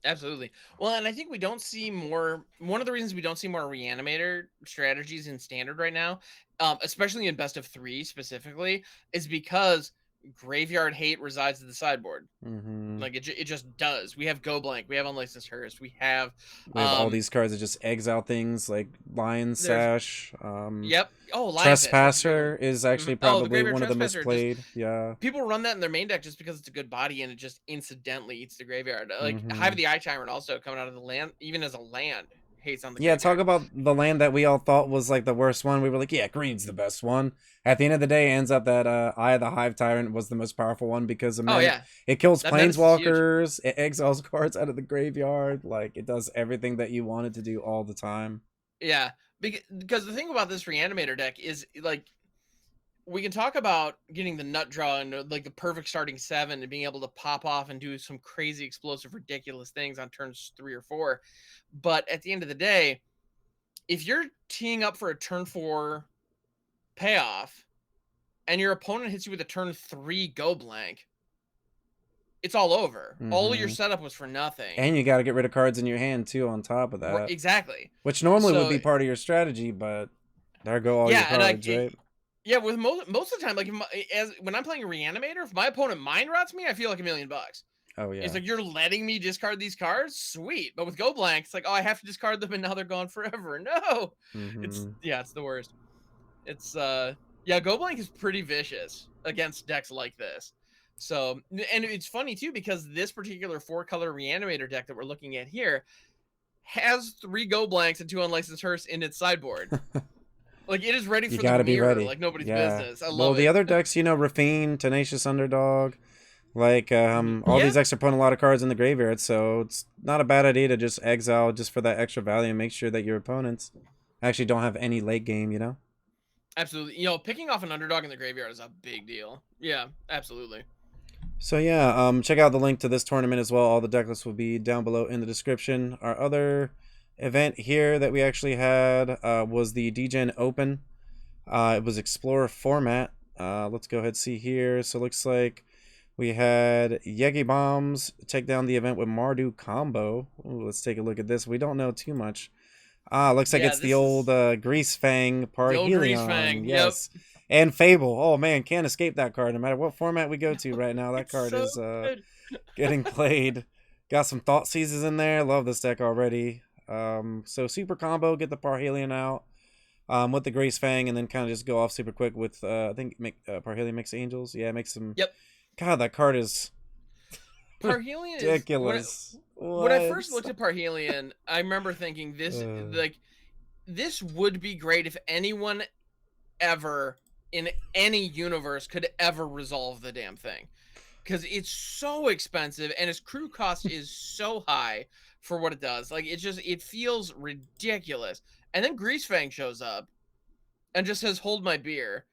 Absolutely. Well, and I think we don't see more. One of the reasons we don't see more Reanimator strategies in standard right now, especially in best of 3 specifically, is because graveyard hate resides in the sideboard. Mm-hmm. Like it just does. We have Go Blank. We have Unlicensed Hearse. We have We have all these cards that just exile things like Lion there's Sash. yep. Oh, Lion Sash. That's a good one. Trespasser is actually Oh, the probably Graveyard one of the most Trespasser just played. Yeah. people run that in their main deck just because it's a good body and it just incidentally eats the graveyard. Like Hive Mm-hmm. of the Eye Tyrant also coming out of the land, even as a land, hates on the Yeah, talk graveyard. about the land that we all thought was like the worst one. We were like, yeah, green's the best one. At the end of the day, it ends up that Eye of the Hive Tyrant was the most powerful one because Oh yeah, it kills that menace is huge. planeswalkers, it exiles cards out of the graveyard, like it does everything that you want it to do all the time. Yeah, because the thing about this Reanimator deck is like we can talk about getting the nut draw and like the perfect starting 7 and being able to pop off and do some crazy explosive ridiculous things on turns 3 or 4. But at the end of the day, if you're teeing up for a turn 4 payoff and your opponent hits you with a turn 3 go blank, it's all over. All your Hmm. setup was for nothing. And you got to get rid of cards in your hand too on top of that, Exactly. which normally would So be part of your strategy, but there go all your yeah, and cards, right? yeah, with most of the time, like as when I'm playing a Reanimator, if my opponent mind rots me, I feel like $1,000,000. Oh It's yeah. like you're letting me discard these cards, sweet. But with Go Blank, it's like, oh, I have to discard them, and now they're gone forever. No, it's Hmm. yeah, it's the worst. It's yeah, Go Blank is pretty vicious against decks like this. So, and it's funny too because this particular 4-color Reanimator deck that we're looking at here has 3 Go Blanks and 2 Unlicensed Hearths in its sideboard. Like it is ready You for the got to be mirror, ready. like nobody's Yeah. business. I Well, love the it. other decks, Rafine, Tenacious Underdog, like all Yeah, these decks are putting a lot of cards in the graveyard, so it's not a bad idea to just exile just for that extra value and make sure that your opponents actually don't have any late game. absolutely. Picking off an underdog in the graveyard is a big deal. Yeah, absolutely. So yeah, check out the link to this tournament as well. All the deck lists will be down below in the description. Our other event here that we actually had was the Djinn Open. It was Explorer format. Let's go ahead and see here. So it looks like we had Yegi Bombs take down the event with Mardu combo. Ooh, let's take a look at this. We don't know too much. Looks like Yeah, it's the this old is Grease Fang the old Grease Parhelion. Fang. Yep. Yes. And Fable. Oh man, can't escape that card no matter what format we go to right now. That It's card so is good. getting played. Got some Thought Seizes in there. Love this deck already. So super combo, get the Parhelion out with the Grace Fang, and then kind of just go off super quick with I think make Parhelion makes Angels. Yeah, makes some. Yep. God, that card is Parhelion is ridiculous. when I What? first looked at Parhelion, I remember thinking Uh, this would be great if anyone ever in any universe could ever resolve the damn thing. Because it's so expensive and its crew cost is so high for what it does. Like it feels ridiculous. And then Greasefang shows up and just says, "Hold my beer."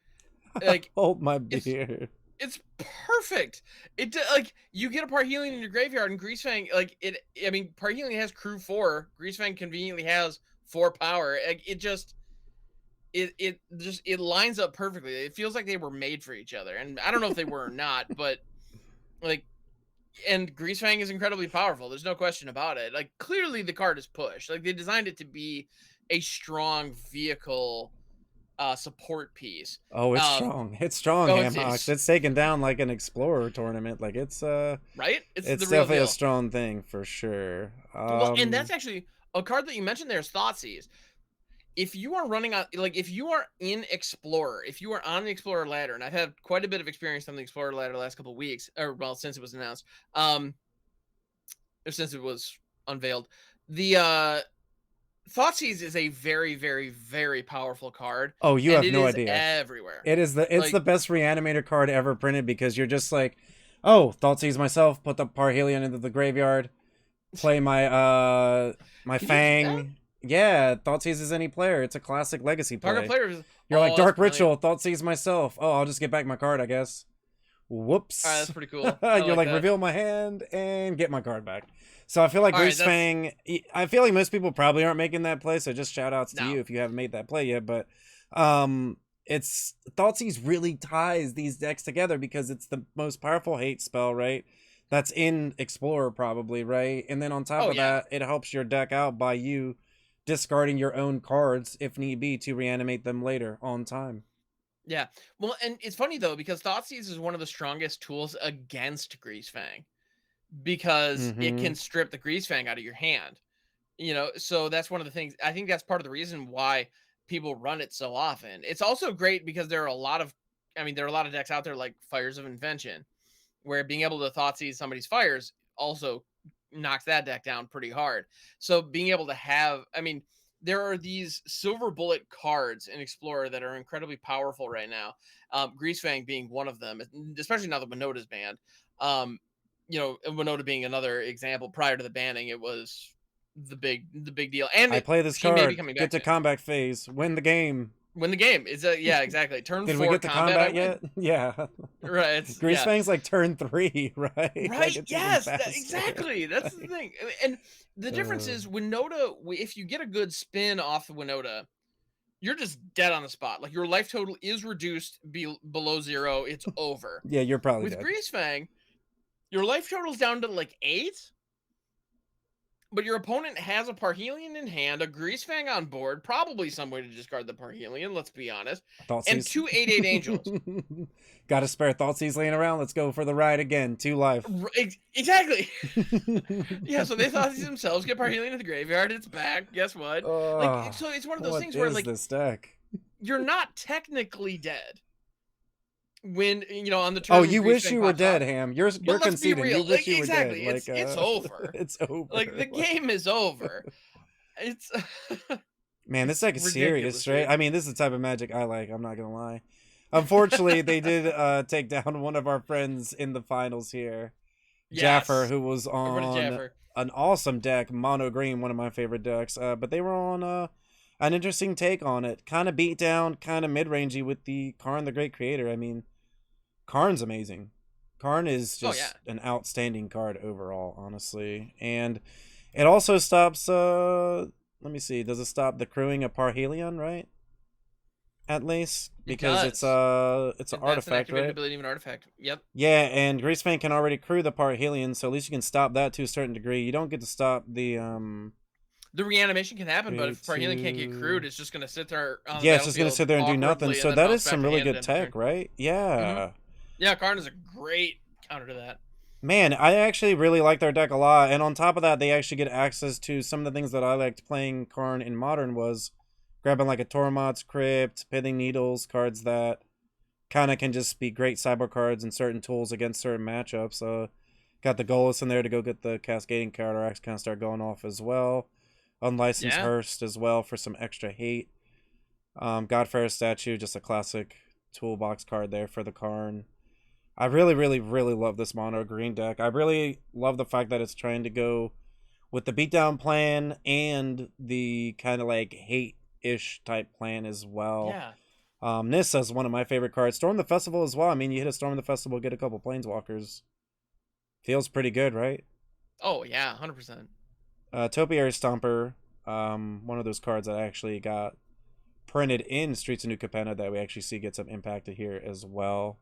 Like hold my it's beer. it's perfect. Like you get a Parhelion in your graveyard and Greasefang like it. I mean, Parhelion has crew 4. Greasefang conveniently has 4 power. Like it lines up perfectly. It feels like they were made for each other, and I don't know if they were or not, but like and Greasefang is incredibly powerful. There's no question about it. Like clearly the card is pushed. Like they designed it to be a strong vehicle support piece. Oh, it's Um strong. It's strong, oh Hamhocks. It's taken down like an Explorer tournament. Like right? It's the it's real definitely a deal. strong thing for sure. Well, and that's actually a card that you mentioned there is Thoughtseize. If you are running on like if you are in Explorer, if you are on the Explorer ladder, and I've had quite a bit of experience on the Explorer ladder the last couple of weeks, or well, since it was announced, or since it was unveiled, the Thoughtseize is a very, very, very powerful card, Oh, you and have it no is idea. everywhere. It's Like, the best Reanimator card ever printed because you're just like, oh, Thoughtseize myself, put the Parhelion into the graveyard, play my can you do that? Fang. Yeah, Thoughtseize is any player. It's a classic legacy Target play. player is You're like oh, that's Dark brilliant. Ritual, Thoughtseize myself. Oh, I'll just get back my card, I guess. All right, Whoops. that's pretty cool. I You're like like that. reveal my hand and get my card back. So I feel like All right, Grease that's Fang. I feel like most people probably aren't making that play. So just shout outs to no. you if you haven't made that play yet. But it's Thoughtseize really ties these decks together because it's the most powerful hate spell, right? That's in Explorer probably, right? And then on top Oh of yeah, that, it helps your deck out by you discarding your own cards if need be to reanimate them later on time. yeah. Well, and it's funny though because Thoughtseize is one of the strongest tools against Greasefang because it Mm-hmm. can strip the Greasefang out of your hand. So that's one of the things. I think that's part of the reason why people run it so often. It's also great because there are a lot of, I mean, there are a lot of decks out there like Fires of Invention, where being able to Thoughtseize somebody's fires also knocks that deck down pretty hard. So being able to have, I mean, there are these silver bullet cards in Explorer that are incredibly powerful right now. Greasefang being one of them, especially now that Winota's banned. Winota being another example. Prior to the banning, it was the big deal. And I play this she may be card, coming get back to soon. combat phase, win the game. Win the game. It's yeah, exactly. Turn Did we 4 get to combat, I combat win. yet? Yeah. Right. It's Grease yeah. Fang's like turn 3, right? Like Right. it's even Yes. faster. Exactly. That's the thing. And the difference Uh, is Winota. If you get a good spin off the Winota, you're just dead on the spot. Like your life total is reduced below 0. It's over. yeah, you're probably With dead. Grease Fang, your life total's down to like 8. But your opponent has a Parhelion in hand, a Grease Fang on board, probably some way to discard the Parhelion, let's be honest, and Thoughtseize. 2 8/8 Angels. Got a spare Thoughtseize laying around. Let's go for the ride again. 2 life. Exactly. Yeah, so they thought these themselves, get Parhelion to the graveyard, it's back. Guess what? Like, so it's one of those things where, like, this deck? you're not technically dead when, on the turn. Oh, you wish you were dead, Ham. You're let's conceding. be real. You wish you were dead. Exactly. Like, It's over. it's over. Like, the game is over. It's man, this deck is serious, ridiculous, right? dude. I mean, this is the type of Magic I like. I'm not gonna lie. Unfortunately, they did take down one of our friends in the finals here, Jaffer, Yes. who was on Jaffer. an awesome deck, mono green, one of my favorite decks. But they were on an interesting take on it, kind of beat down, kind of mid rangey with the Karn, the Great Creator. I mean, Karn's amazing. Karn is just an outstanding card overall, honestly, and it also stops. Let me see. Does it stop the crewing of Parhelion, right? At least because it's an artifact, an right? ability of an artifact. Yep. Yeah, and Greasefang can already crew the Parhelion, so at least you can stop that to a certain degree. You don't get to stop the reanimation can happen, but if Parhelion can't get crewed, it's just gonna sit there. On yeah, it's just gonna sit there and do nothing. So that is some really good tech, right? Yeah. Mm-hmm. Yeah, Karn is a great counter to that. Man, I actually really like their deck a lot, and on top of that, they actually get access to some of the things that I liked playing Karn in Modern was grabbing like a Tormod's Crypt, Pithing Needles, cards that kind of can just be great cyber cards and certain tools against certain matchups. Got the Golas in there to go get the Cascading Cataracts kind of start going off as well. Unlicensed Hearst as well for some extra hate. Godfair Statue, just a classic toolbox card there for the Karn. I really, really, really love this mono green deck. I really love the fact that it's trying to go with the beatdown plan and the kind of like hate-ish type plan as well. Yeah. Nissa's one of my favorite cards. Storm the Festival as well. I mean, you hit a Storm the Festival, get a couple Planeswalkers. Feels pretty good, right? Oh, yeah, 100%. Topiary Stomper, one of those cards that I actually got printed in Streets of New Capenna that we actually see get some impacted here as well.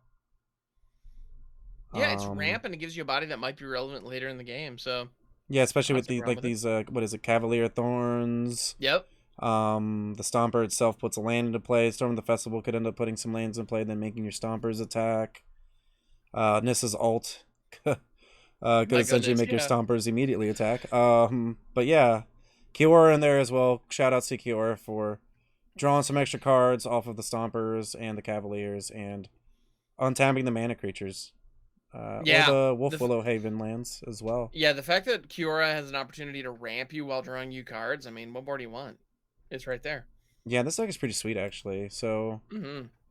Yeah, it's ramp and it gives you a body that might be relevant later in the game. So yeah, especially with the these what is it, Cavalier Thorns? Yep. The Stomper itself puts a land into play. Storm of the Festival could end up putting some lands in play, then making your Stompers attack. Nissa's ult could essentially make your Stompers immediately attack. But yeah, Kiora in there as well. Shout out to Kiora for drawing some extra cards off of the Stompers and the Cavaliers and untapping the mana creatures. Or the Willow Haven lands as well. Yeah, the fact that Kiora has an opportunity to ramp you while drawing you cards, I mean, what more do you want? It's right there. Yeah, this deck is pretty sweet, actually. So,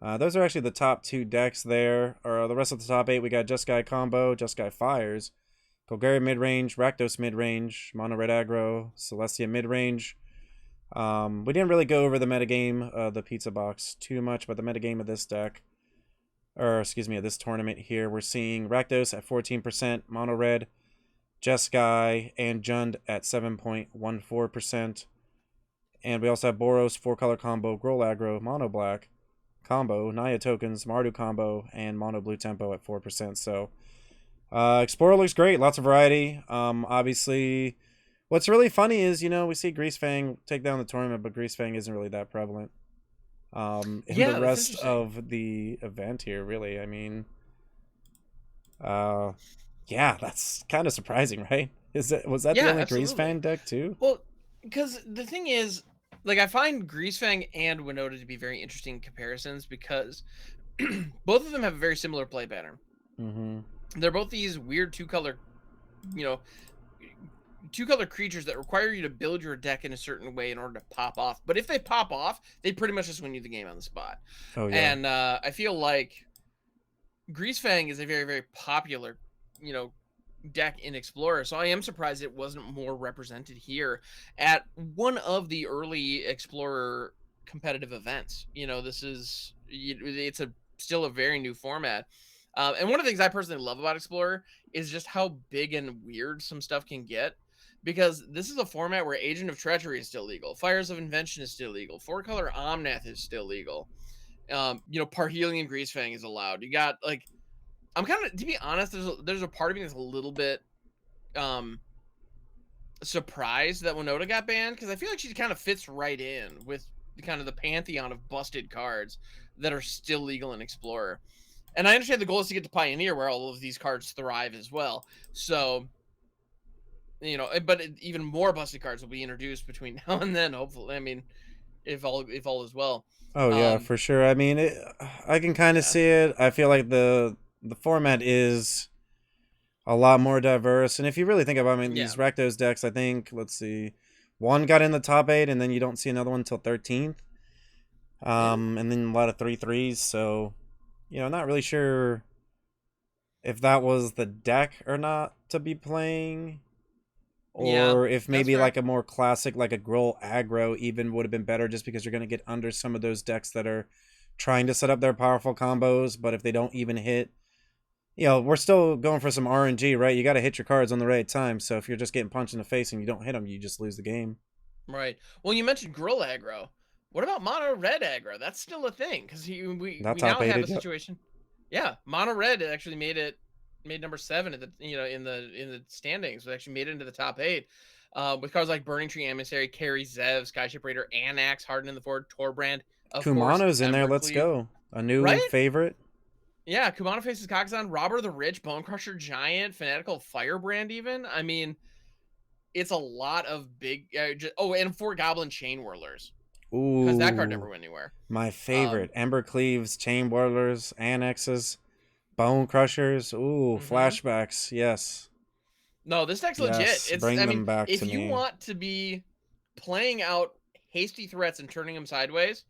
those are actually the top 2 decks there. Or the rest of the top 8, we got Jeskai Combo, Jeskai Fires, Golgari midrange, Rakdos midrange, Mono Red Aggro, Celestia midrange. We didn't really go over the metagame, the PizzaBox, too much, but the metagame of this deck, or excuse me, of this tournament here, we're seeing Rakdos at 14%, Mono Red, Jeskai, and Jund at 7.14%. And we also have Boros, 4-color combo, Growl Aggro, Mono Black combo, Naya tokens, Mardu combo, and Mono Blue Tempo at 4%. So, Explorer looks great. Lots of variety. Obviously, what's really funny is, we see Greasefang take down the tournament, but Greasefang isn't really that prevalent. In the rest of the event here, really. I mean, yeah, that's kind of surprising, right? Was that the only Greasefang deck too? Well, because the thing is, like, I find Greasefang and Winota to be very interesting comparisons because both of them have a very similar play pattern. They're both these weird 2-color, 2-color creatures that require you to build your deck in a certain way in order to pop off. But if they pop off, they pretty much just win you the game on the spot. Oh, yeah. And I feel like Greasefang is a very, very popular, deck in Explorer, so I am surprised it wasn't more represented here at one of the early Explorer competitive events. This is it's still a very new format. And one of the things I personally love about Explorer is just how big and weird some stuff can get. Because this is a format where Agent of Treachery is still legal, Fires of Invention is still legal, Four Color Omnath is still legal. Parhelion Greasefang is allowed. You got like, I'm kind of, to be honest, there's a part of me that's a little bit surprised that Winota got banned, because I feel like she kind of fits right in with kind of the pantheon of busted cards that are still legal in Explorer. And I understand the goal is to get to Pioneer, where all of these cards thrive as well. So, but even more busted cards will be introduced between now and then, hopefully. I mean, if all is well. Oh yeah, for sure. I mean, I can kind of Yeah. see it. I feel like the format is a lot more diverse, and if you really think about it, I mean, Yeah. these Rakdos decks, I think, let's see, one got in the top 8, and then you don't see another one until 13th. And then a lot of 3/3s. So, not really sure if that was the deck or not to be playing, Yeah, or if that's maybe fair. like a more classic, like a Gruul aggro, even would have been better, just because you're going to get under some of those decks that are trying to set up their powerful combos, but if they don't even hit, we're still going for some RNG, right? You got to hit your cards on the right time. So if you're just getting punched in the face and you don't hit them, you just lose the game. Right. Well, you mentioned Gruul aggro. What about mono red aggro? That's still a thing, because That we top now have a aided, yep. situation. Yeah, mono red actually made number 7 at the in the standings. It actually made it into the top 8. With cards like Burning Tree Emissary, Carry Zev, Skyship Raider, Anax, Harden in the Ford, Torbrand, of course, Kumano's in there. Let's Embercleave. go. A new Right? favorite. Yeah, Kumano faces Kakazan, Robber the Rich, Bone Crusher Giant, Fanatical Firebrand even. I mean, it's a lot of big... and 4 Goblin Chain Whirlers, because that card Ooh, never went anywhere. my favorite. Embercleaves, Chain Whirlers, Annexes, Bone Crushers. Ooh, Mm-hmm. flashbacks. Yes. No, this deck's legit. Yes. Bring I mean, them back to if you me. want to be playing out hasty threats and turning them sideways,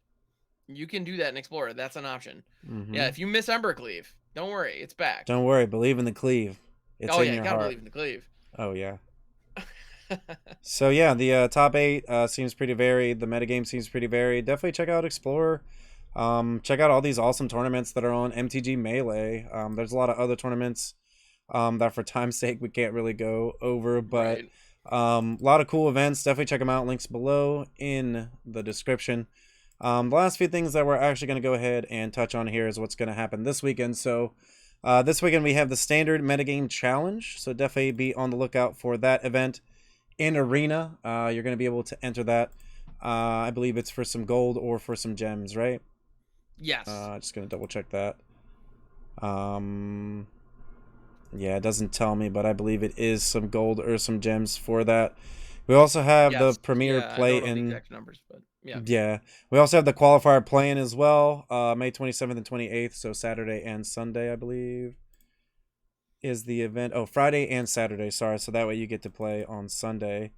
you can do that in Explorer. That's an option. Yeah, Mm-hmm. if you miss Embercleave, don't worry, it's back. Don't worry. Believe in the cleave. It's Oh in yeah, you your gotta heart. believe in the cleave. Oh, yeah. So, yeah, the top 8 seems pretty varied. The metagame seems pretty varied. Definitely check out Explorer. Check out all these awesome tournaments that are on MTG Melee. There's a lot of other tournaments that for time's sake we can't really go over, but Right. a lot of cool events. Definitely check them out. Links below in the description. The last few things that we're actually going to go ahead and touch on here is what's going to happen this weekend. So this weekend we have the standard metagame challenge, so definitely be on the lookout for that event in Arena. You're going to be able to enter that. I believe it's for some gold or for some gems, right? Yes. Just going to double check that. Yeah, it doesn't tell me, but I believe it is some gold or some gems for that. We also have the Yes. Premier Yeah, I don't know the Play-In. exact numbers, but yeah. Yeah. We also have the Qualifier Plan as well. May 27th and 28th, so Saturday and Sunday, I believe, is the event. Oh, Friday and Saturday, sorry. So that way you get to play on Sunday.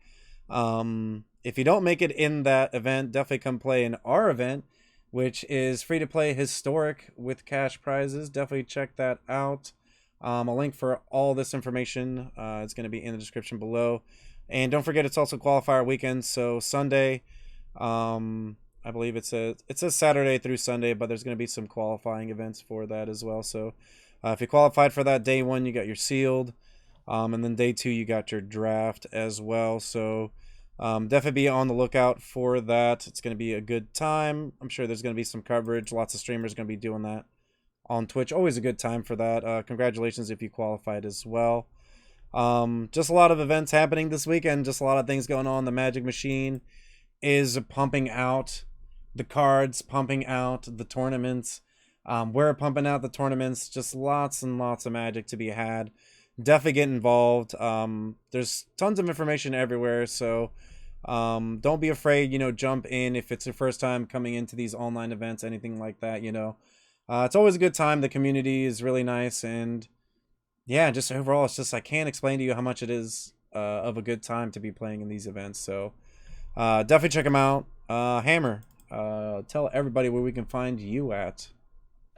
If you don't make it in that event, definitely come play in our event, which is free to play historic with cash prizes. Definitely check that out. A link for all this information is going to be in the description below. And don't forget, it's also Qualifier Weekend. So Sunday, I believe it says Saturday through Sunday, but there's going to be some qualifying events for that as well. So if you qualified for that, day 1 you got your sealed, and then day 2 you got your draft as well. So definitely be on the lookout for that. It's going to be a good time. I'm sure there's going to be some coverage. Lots of streamers going to be doing that on Twitch. Always a good time for that. Congratulations if you qualified as well. Just a lot of events happening this weekend. Just a lot of things going on. The Magic Machine is pumping out the cards, pumping out the tournaments. We're pumping out the tournaments. Just lots and lots of Magic to be had. Definitely get involved. There's tons of information everywhere, so don't be afraid. Jump in if it's your first time coming into these online events, anything like that. It's always a good time. The community is really nice, and yeah, just overall, it's just I can't explain to you how much it is of a good time to be playing in these events. So definitely check them out. Hammer, tell everybody where we can find you at.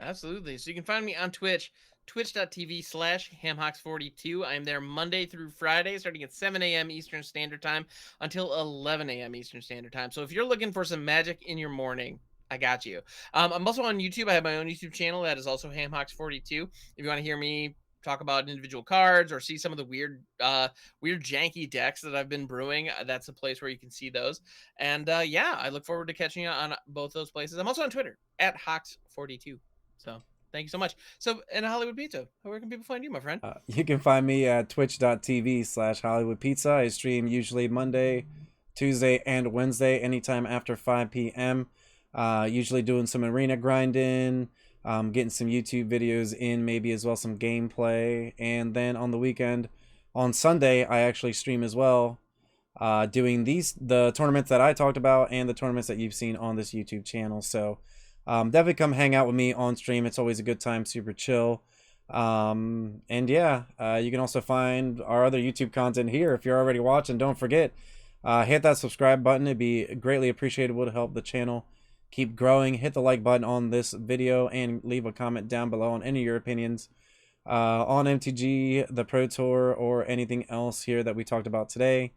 Absolutely. So you can find me on Twitch, twitch.tv/Hamhocks42. I am there Monday through Friday, starting at 7 a.m. Eastern Standard Time until 11 a.m. Eastern Standard Time. So if you're looking for some magic in your morning, I got you. I'm also on YouTube. I have my own YouTube channel that is also Hamhocks42. If you want to hear me talk about individual cards or see some of the weird janky decks that I've been brewing, that's a place where you can see those. And yeah, I look forward to catching you on both those places. I'm also on Twitter at Hawks42. So thank you so much. So, and Hollywood Pizza, where can people find you, my friend? You can find me at twitch.tv/HollywoodPizza. I stream usually Monday, Tuesday, and Wednesday, anytime after 5 p.m. Usually doing some arena grinding, getting some YouTube videos in, maybe as well some gameplay. And then on the weekend, on Sunday, I actually stream as well, doing the tournaments that I talked about and the tournaments that you've seen on this YouTube channel. So definitely come hang out with me on stream. It's always a good time, super chill. And yeah, you can also find our other YouTube content here. If you're already watching, don't forget, hit that subscribe button. It'd be greatly appreciable to help the channel keep growing. Hit the like button on this video and leave a comment down below on any of your opinions on MTG, the Pro Tour, or anything else here that we talked about today.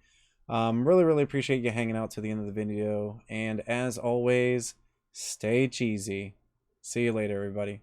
Really appreciate you hanging out to the end of the video. And as always, stay cheesy. See you later, everybody.